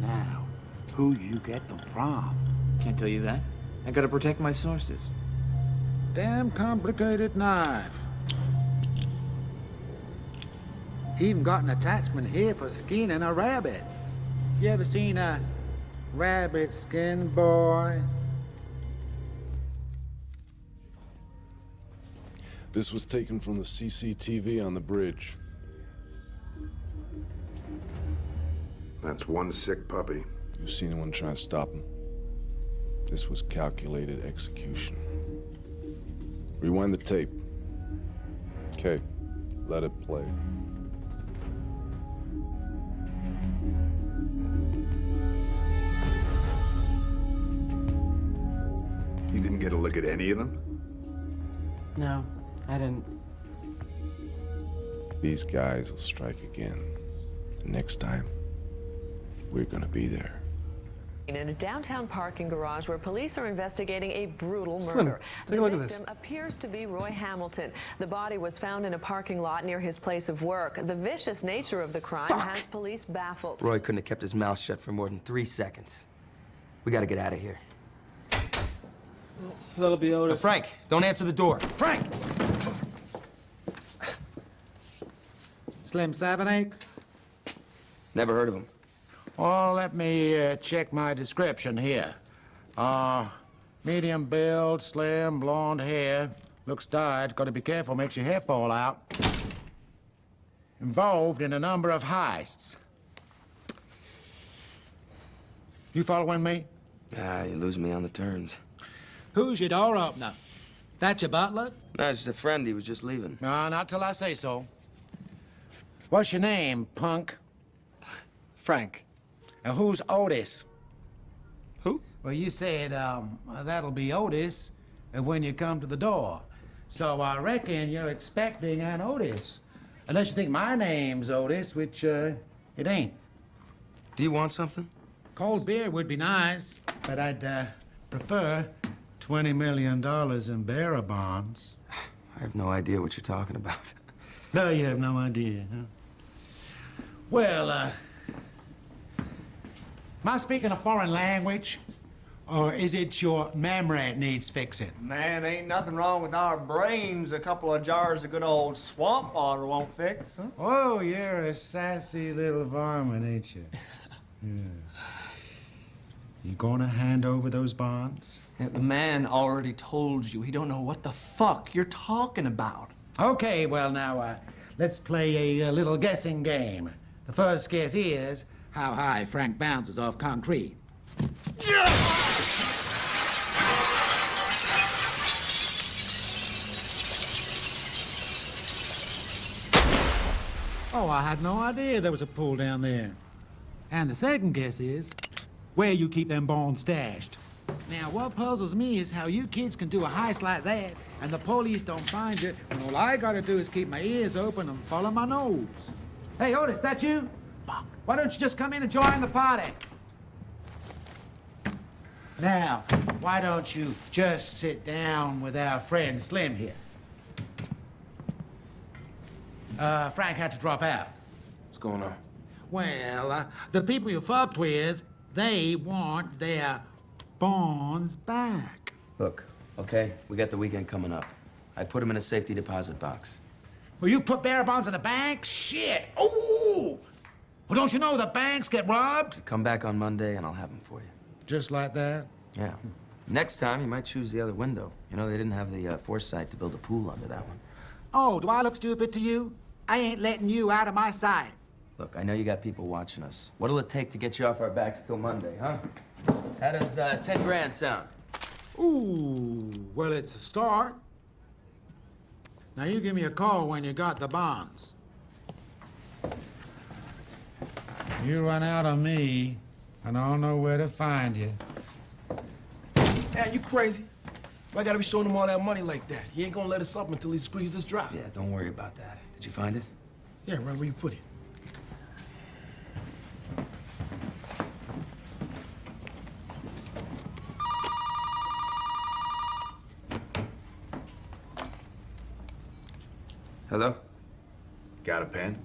Now, who you get them from? Can't tell you that. I gotta protect my sources. Damn complicated knife. Even got an attachment here for skinning a rabbit. You ever seen a rabbit skin, boy? This was taken from the CCTV on the bridge. That's one sick puppy. You see anyone try to stop him? This was calculated execution. Rewind the tape. Okay, let it play. You didn't get a look at any of them? No, I didn't. These guys will strike again. Next time, we're gonna be there. In a downtown parking garage where police are investigating a brutal Slim, murder. take a look at this. The victim appears to be Roy Hamilton. The body was found in a parking lot near his place of work. The vicious nature of the crime has police baffled. Roy couldn't have kept his mouth shut for more than 3 seconds. We gotta get out of here. That'll be Otis. Frank, don't answer the door. Frank! Slim Savanache? Never heard of him. Well, let me check my description here. Medium build, slim, blonde hair. Looks dyed. Got to be careful, makes your hair fall out. Involved in a number of heists. You following me? You lose me on the turns. Who's your door opener? That your butler? No, it's just a friend. He was just leaving. No, not till I say so. What's your name, punk? Frank. Now, who's Otis? Who? Well, you said, that'll be Otis when you come to the door. So I reckon you're expecting an Otis. Unless you think my name's Otis, which, it ain't. Do you want something? Cold beer would be nice, but I'd, prefer $20 million in bearer bonds. I have no idea what you're talking about. No, you have no idea, huh? Well, am I speaking a foreign language? Or is it your memory needs fixing? Man, ain't nothing wrong with our brains. A couple of jars of good old swamp water won't fix, huh? Oh, you're a sassy little varmint, ain't you? Yeah. You gonna hand over those bonds? Yeah, the man already told you. He don't know what the fuck you're talking about. Okay, well now, let's play a little guessing game. The first guess is how high Frank bounces off concrete. Oh, I had no idea there was a pool down there. And the second guess is where you keep them bonds stashed. Now, what puzzles me is how you kids can do a heist like that and the police don't find you, and all I gotta do is keep my ears open and follow my nose. Hey, Otis, that you? Why don't you just come in and join the party? Now, why don't you just sit down with our friend Slim here? Frank had to drop out. What's going on? Well, the people you fucked with, they want their bonds back. Look, okay, we got the weekend coming up. I put them in a safety deposit box. Well, you put bearer bonds in a bank? Shit! Ooh! Well, don't you know the banks get robbed? Come back on Monday and I'll have them for you. Just like that? Yeah. Next time, you might choose the other window. You know, they didn't have the foresight to build a pool under that one. Oh, do I look stupid to you? I ain't letting you out of my sight. Look, I know you got people watching us. What'll it take to get you off our backs till Monday, huh? How does 10 grand sound? Ooh, well, it's a start. Now, you give me a call when you got the bonds. You run out on me, and I'll know where to find you. Yeah, you crazy? Why gotta be showing him all that money like that? He ain't gonna let us up until he squeezes this drop. Yeah, don't worry about that. Did you find it? Yeah, right where you put it. Hello? Got a pen?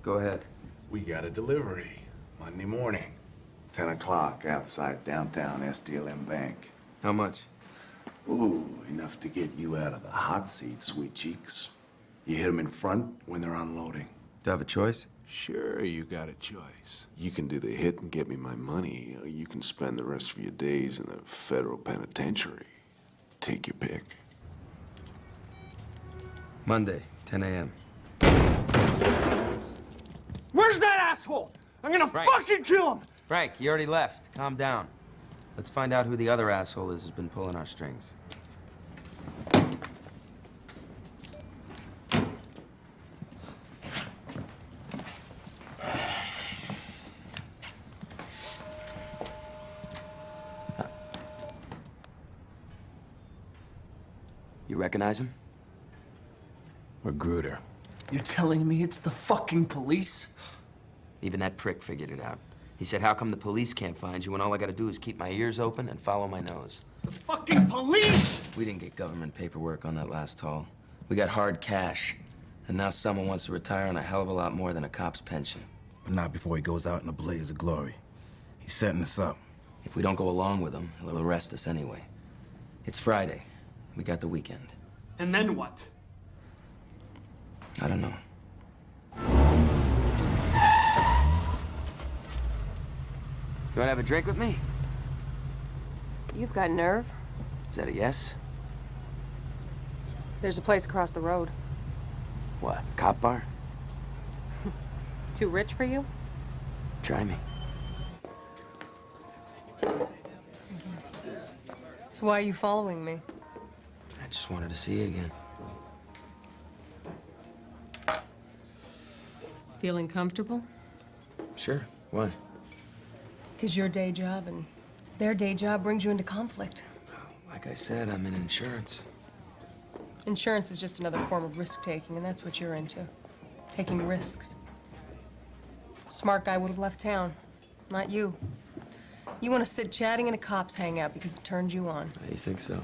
Go ahead. We got a delivery. Monday morning. 10 o'clock outside downtown SDLM Bank. How much? Ooh, enough to get you out of the hot seat, sweet cheeks. You hit them in front when they're unloading. Do I have a choice? Sure, you got a choice. You can do the hit and get me my money, or you can spend the rest of your days in the federal penitentiary. Take your pick. Monday, 10 a.m. Where's that asshole? I'm gonna fucking kill him! Frank, you already left. Calm down. Let's find out who the other asshole is who's been pulling our strings. You recognize him? Magruder. You're telling me it's the fucking police? Even that prick figured it out. He said, how come the police can't find you when all I gotta do is keep my ears open and follow my nose? The fucking police! We didn't get government paperwork on that last haul. We got hard cash. And now someone wants to retire on a hell of a lot more than a cop's pension. But not before he goes out in a blaze of glory. He's setting us up. If we don't go along with him, he'll arrest us anyway. It's Friday. We got the weekend. And then what? I don't know. You wanna have a drink with me? You've got nerve. Is that a yes? There's a place across the road. What, cop bar? Too rich for you? Try me. So why are you following me? I just wanted to see you again. Feeling comfortable? Sure, why? Because your day job and their day job brings you into conflict. Like I said, I'm in insurance. Insurance is just another form of risk-taking, and that's what you're into. Taking risks. A smart guy would have left town. Not you. You want to sit chatting in a cop's hangout because it turns you on. You think so?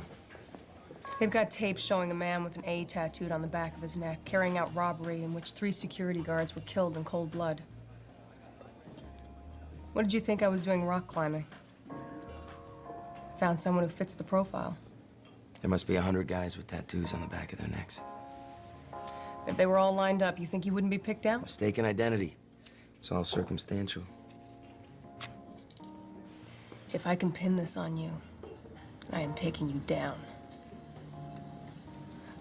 They've got tapes showing a man with an A tattooed on the back of his neck carrying out robbery in which 3 security guards were killed in cold blood. What did you think I was doing rock climbing? Found someone who fits the profile. There must be 100 guys with tattoos on the back of their necks. If they were all lined up, you think you wouldn't be picked out? Mistaken identity. It's all circumstantial. If I can pin this on you, I am taking you down.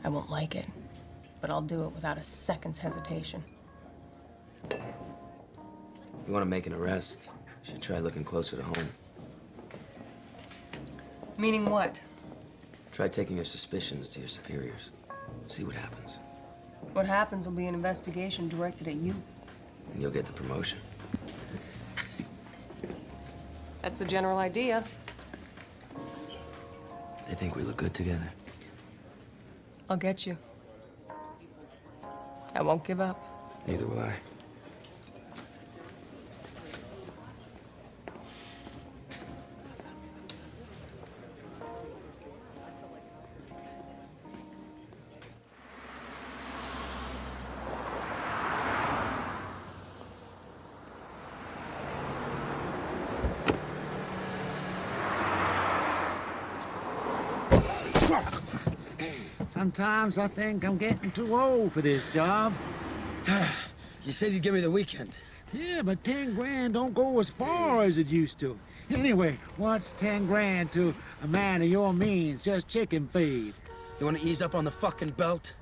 I won't like it, but I'll do it without a second's hesitation. You want to make an arrest, you should try looking closer to home. Meaning what? Try taking your suspicions to your superiors. See what happens. What happens will be an investigation directed at you. And you'll get the promotion. That's the general idea. They think we look good together. I'll get you. I won't give up. Neither will I. Sometimes I think I'm getting too old for this job. You said you'd give me the weekend. Yeah, but 10 grand don't go as far as it used to. Anyway, what's 10 grand to a man of your means? Just chicken feed. You want to ease up on the fucking belt?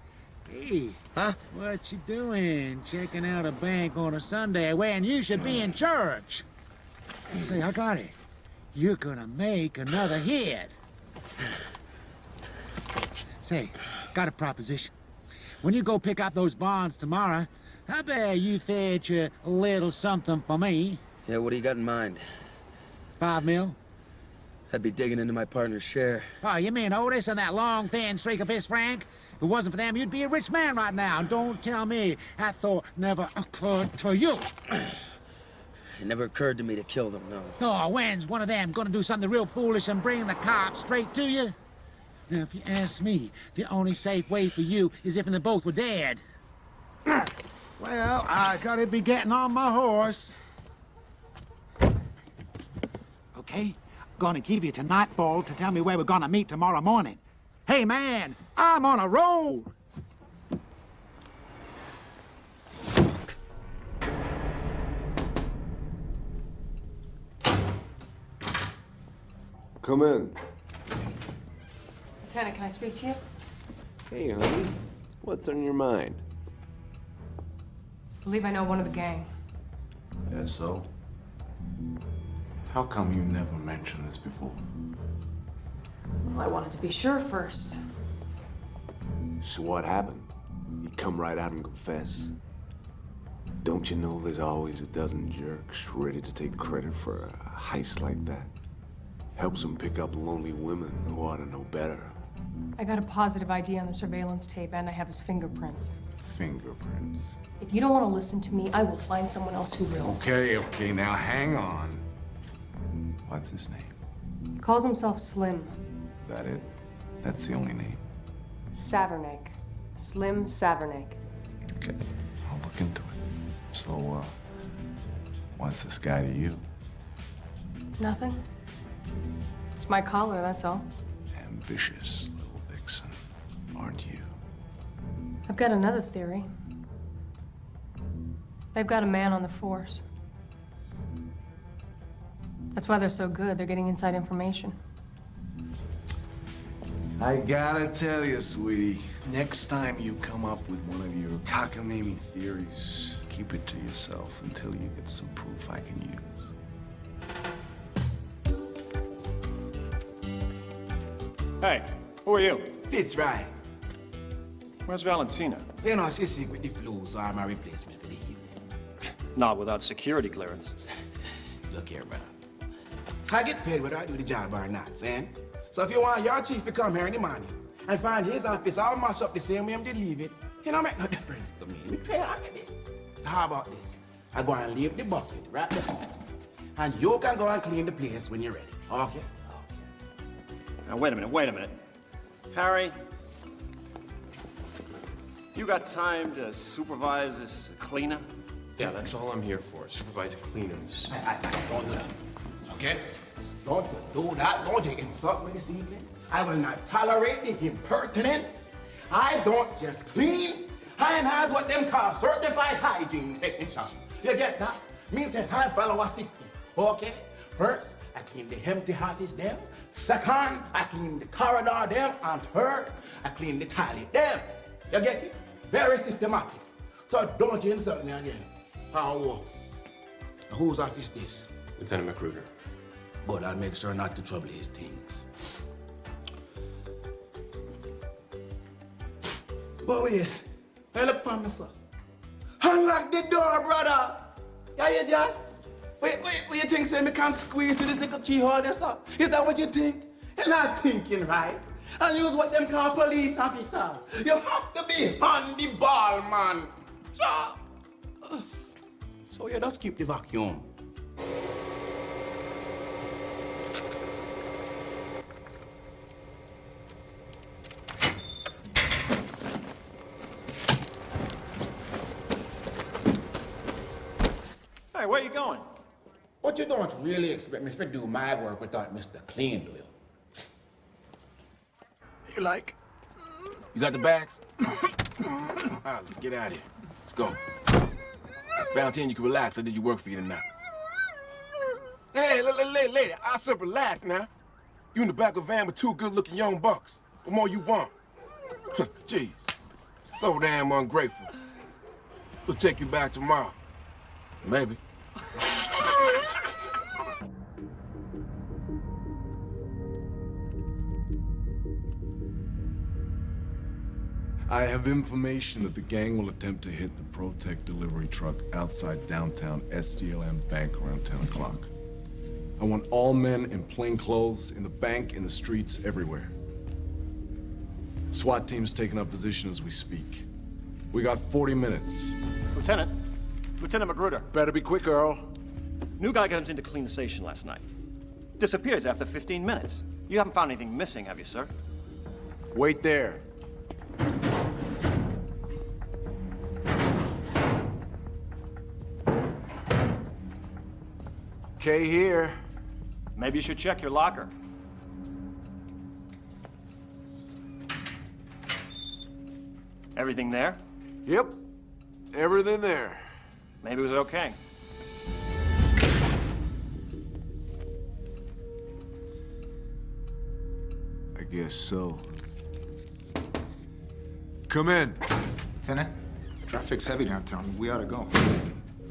Hey. Huh? What you doing? Checking out a bank on a Sunday when you should be in church. Say, I got it. You're gonna make another hit. Say, got a proposition. When you go pick up those bonds tomorrow, I bet you fetch a little something for me. Yeah, what do you got in mind? 5 mil? I'd be digging into my partner's share. Oh, you mean Otis and that long, thin streak of his Frank? If it wasn't for them, you'd be a rich man right now. Don't tell me that thought never occurred to you. It never occurred to me to kill them, no. Oh, when's one of them gonna do something real foolish and bring the cops straight to you? Now, if you ask me, the only safe way for you is if they both were dead. Well, I gotta be getting on my horse. Okay, gonna give you to nightfall to tell me where we're gonna meet tomorrow morning. Hey, man, I'm on a roll. Come in. Lieutenant, can I speak to you? Hey, honey. What's on your mind? I believe I know one of the gang. Yes, so? How come you never mentioned this before? Well, I wanted to be sure first. So what happened? You come right out and confess. Don't you know there's always a dozen jerks ready to take credit for a heist like that? Helps them pick up lonely women who ought to know better. I got a positive ID on the surveillance tape, and I have his fingerprints. Fingerprints. If you don't want to listen to me, I will find someone else who will. Okay, now hang on. What's his name? He calls himself Slim. That it? That's the only name? Savernak. Slim Savernak. Okay, I'll look into it. So, what's this guy to you? Nothing. It's my collar, that's all. Ambitious little vixen, aren't you? I've got another theory. They've got a man on the force. That's why they're so good. They're getting inside information. I gotta tell you, sweetie, next time you come up with one of your cockamamie theories, keep it to yourself until you get some proof I can use. Hey, who are you? Fitzroy. Where's Valentina? You know, she's sick with the flu, so I'm a replacement for the evening. Not without security clearance. Look here, brother. I get paid whether I do the job or not, son. So if you want your chief to come here in the morning and find his office all mashed up the same way I'm to leave it, it don't make no difference to me. We pay already. So how about this? I go and leave the bucket right there. And you can go and clean the place when you're ready, okay? Now, wait a minute. Harry, you got time to supervise this cleaner? Yeah, that's all I'm here for. Supervise cleaners. Don't do that, okay? Don't do that. Don't you insult me this evening. I will not tolerate the impertinence. I don't just clean. I am as what them call certified hygiene technician. You get that? Means that I follow a system, okay? First, I clean the empty office them. Second, I clean the corridor them. And third, I clean the toilet them. You get it? Very systematic. So don't you insult me again. Whose office this? Lieutenant Magruder. But I'll make sure not to trouble his things. But wait, I look for me, sir. Unlock the door, brother. Yeah, you John? Wait, you think say me can squeeze through this little keyhole there, sir? Is that what you think? You're not thinking right. I'll use what them call police officer. You have to be on the ball, man. So you just keep the vacuum. Hey, where you going? But you don't really expect me to do my work without Mr. Clean, do you? You like? You got the bags? All right, let's get out of here. Let's go. Valentine, you can relax. I did your work for you tonight. Hey, lady, I said relax now. You in the back of a van with two good-looking young bucks. What more you want? Jeez, so damn ungrateful. We'll take you back tomorrow. Maybe. I have information that the gang will attempt to hit the Protect delivery truck outside downtown SDLM Bank around 10 o'clock. I want all men in plain clothes, in the bank, in the streets, everywhere. SWAT team's taking up position as we speak. We got 40 minutes. Lieutenant Magruder. Better be quick, Earl. New guy comes in to clean the station last night. Disappears after 15 minutes. You haven't found anything missing, have you, sir? Wait there. Okay, here. Maybe you should check your locker. Everything there? Yep. Everything there. Maybe it was okay. I guess so. Come in. Lieutenant, traffic's heavy downtown. We ought to go.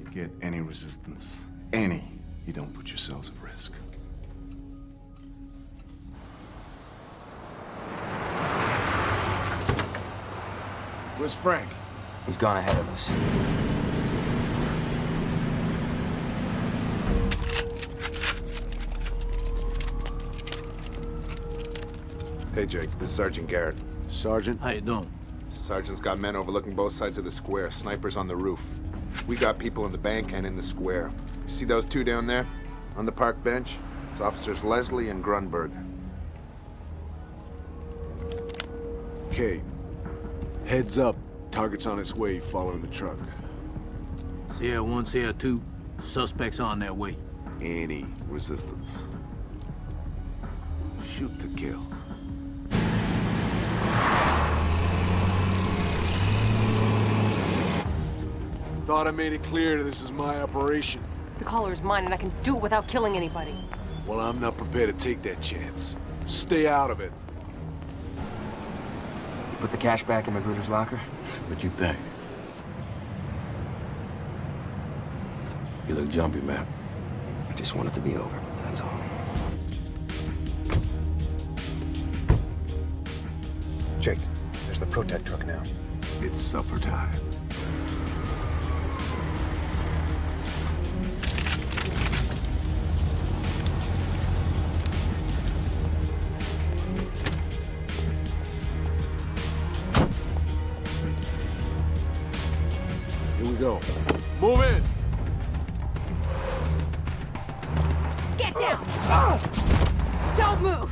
Forget any resistance. Any. You don't put yourselves at risk. Where's Frank? He's gone ahead of us. Hey, Jake, this is Sergeant Garrett. Sergeant? How you doing? Sergeant's got men overlooking both sides of the square, snipers on the roof. We got people in the bank and in the square. You see those two down there? On the park bench? It's Officers Leslie and Grunberg. Okay. Heads up. Target's on its way, following the truck. Sierra 1, Sierra 2. Suspects on their way. Any resistance. Shoot to kill. Thought I made it clear this is my operation. The collar is mine, and I can do it without killing anybody. Well, I'm not prepared to take that chance. Stay out of it. Put the cash back in Magruder's locker? What you think? You look jumpy, man. I just want it to be over, that's all. Jake, there's the Protect truck now. It's supper time. Here we go. Move in! Get down! Don't move!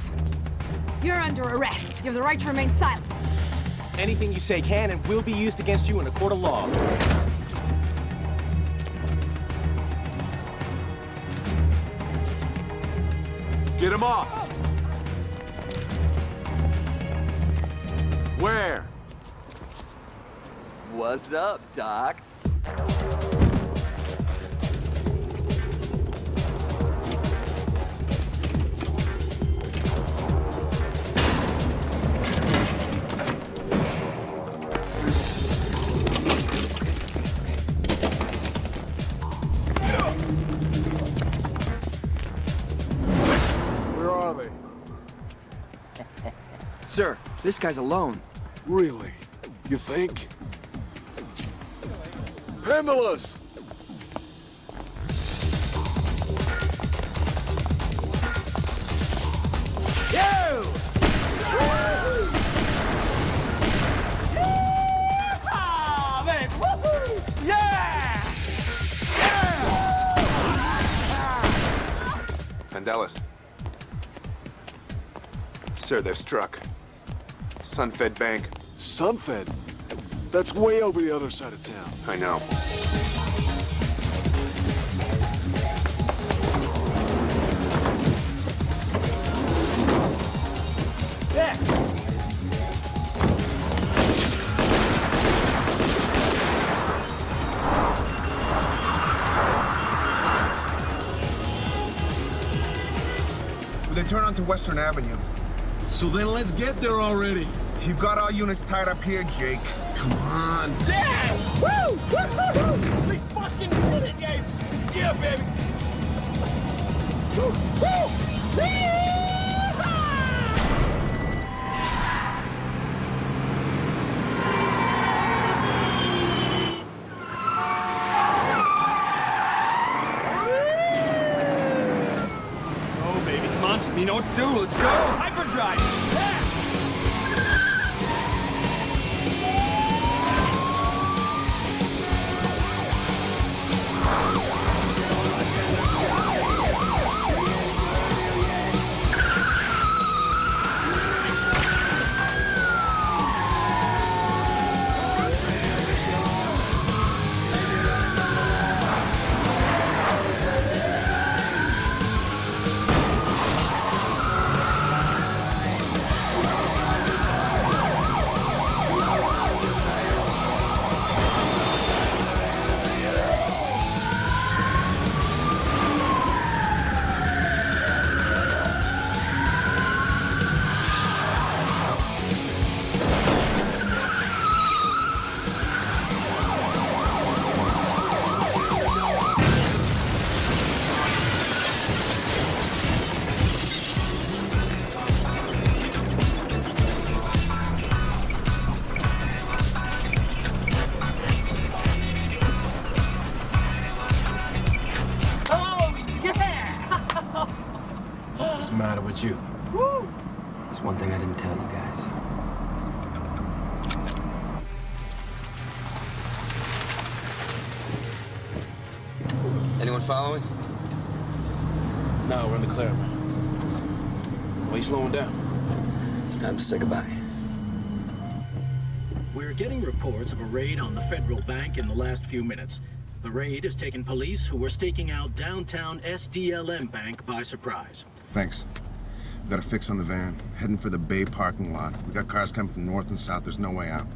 You're under arrest. You have the right to remain silent. Anything you say can and will be used against you in a court of law. Get him off! Where? What's up, Doc? Where are they? Sir, this guy's alone. Really? You think? Handle us! Vandellis. Sir, they're struck. Sunfed Bank. Sunfed? That's way over the other side of town. I know. They turn onto Western Avenue. So then let's get there already. You've got all units tied up here, Jake. Come on. Yeah! Woo! Woo! We fucking did it, guys! Yeah, baby! Woo! Woo! Yeehaw! Oh, baby, come on, you know what to do. Let's go! Hyperdrive! Yeah! didn't tell you guys. Anyone following? No, we're in the clear, man. Why you slowing down? It's time to say goodbye. We're getting reports of a raid on the Federal Bank in the last few minutes. The raid has taken police who were staking out downtown SDLM Bank by surprise. Thanks. We got a fix on the van. Heading for the Bay parking lot. We got cars coming from north and south. There's no way out.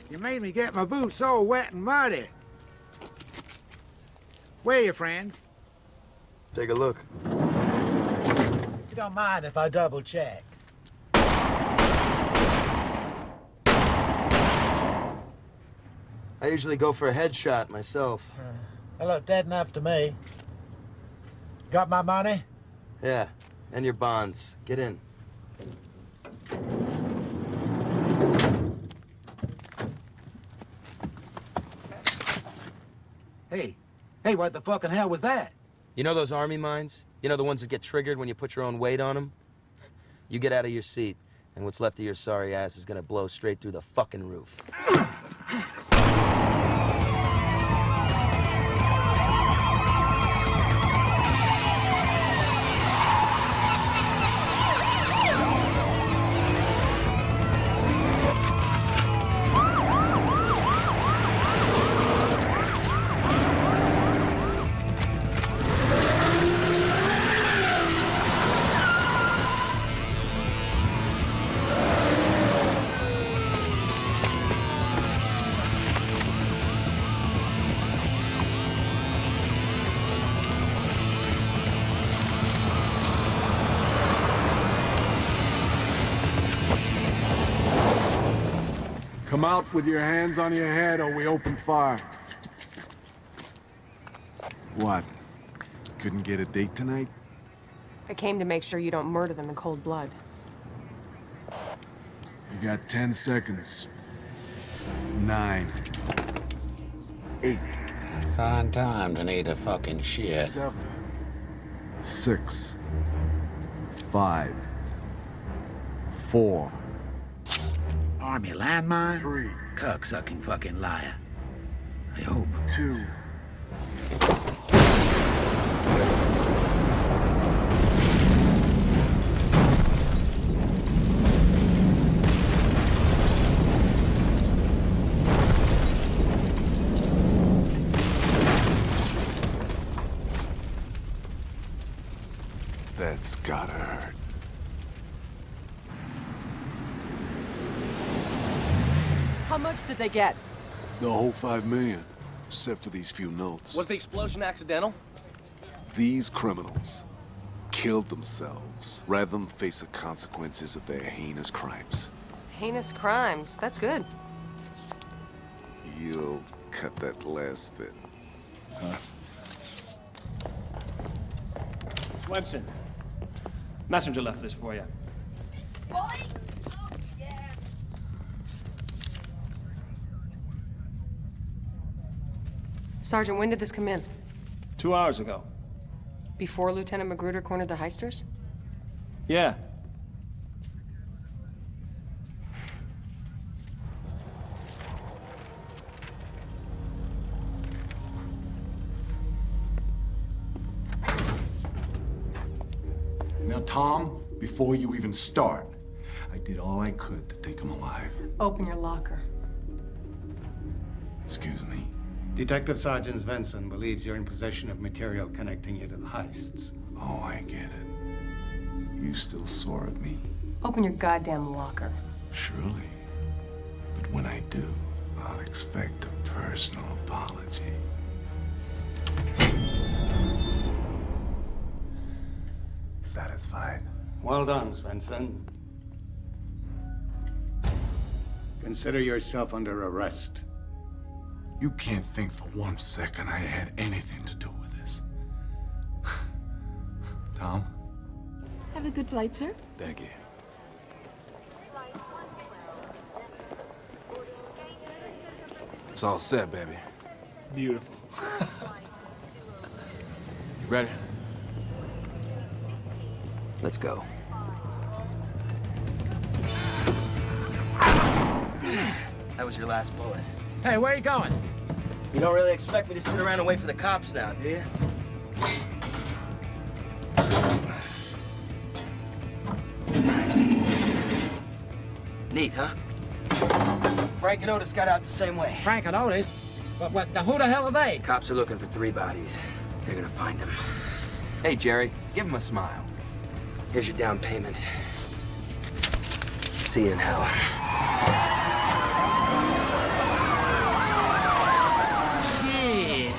You made me get my boots all wet and muddy. Where are your friends? Take a look. You don't mind if I double check? I usually go for a headshot myself. They look dead enough to me. Got my money? Yeah, and your bonds. Get in. Hey, what the fucking hell was that? You know those army mines? You know the ones that get triggered when you put your own weight on them? You get out of your seat, and what's left of your sorry ass is gonna blow straight through the fucking roof. Come out with your hands on your head or we open fire. What? Couldn't get a date tonight? I came to make sure you don't murder them in cold blood. You got 10 seconds. 9. 8. Fine time to need a fucking shit. 7. 6. 5. 4. Army landmine? 3. Cocksucking fucking liar. I hope. 2. That's gotta hurt. How much did they get? The whole $5 million, except for these few notes. Was the explosion accidental? These criminals killed themselves rather than face the consequences of their heinous crimes. Heinous crimes. That's good. You'll cut that last bit, huh? Swenson, messenger left this for you. Sergeant, when did this come in? 2 hours ago. Before Lieutenant Magruder cornered the heisters? Yeah. Now, Tom, before you even start, I did all I could to take him alive. Open your locker. Excuse me? Detective Sergeant Svensson believes you're in possession of material connecting you to the heists. Oh, I get it. You still sore at me? Open your goddamn locker. Surely. But when I do, I'll expect a personal apology. Satisfied? Well done, Svensson. Consider yourself under arrest. You can't think for 1 second I had anything to do with this. Tom? Have a good flight, sir. Thank you. It's all set, baby. Beautiful. You ready? Let's go. That was your last bullet. Hey, where are you going? You don't really expect me to sit around and wait for the cops now, do you? Neat, huh? Frank and Otis got out the same way. Frank and Otis? But who the hell are they? Cops are looking for 3 bodies. They're gonna find them. Hey, Jerry, give him a smile. Here's your down payment. See you in hell. Shit.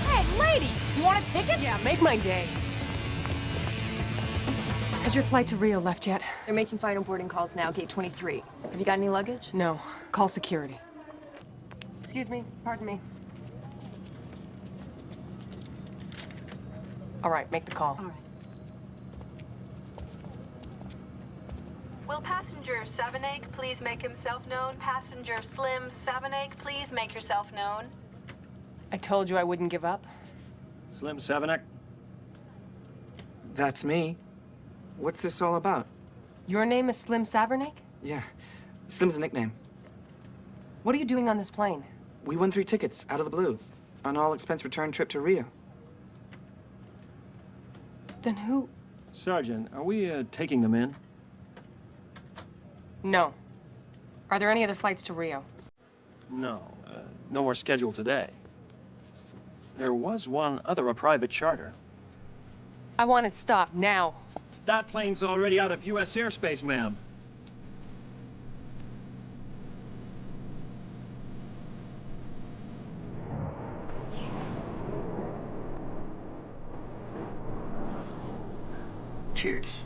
Hey, lady! You want a ticket? Yeah, make my day. Has your flight to Rio left yet? They're making final boarding calls now, gate 23. Have you got any luggage? No. Call security. Excuse me. Pardon me. All right, make the call. All right. Will passenger Sevenake please make himself known? Passenger Slim Sevenake, please make yourself known. I told you I wouldn't give up. Slim Sevenek? That's me. What's this all about? Your name is Slim Savernik? Yeah, Slim's a nickname. What are you doing on this plane? We won 3 tickets out of the blue. An all-expense return trip to Rio. Then who? Sergeant, are we taking them in? No. Are there any other flights to Rio? No. No more scheduled today. There was one other, a private charter. I want it stopped now. That plane's already out of U.S. airspace, ma'am. Cheers.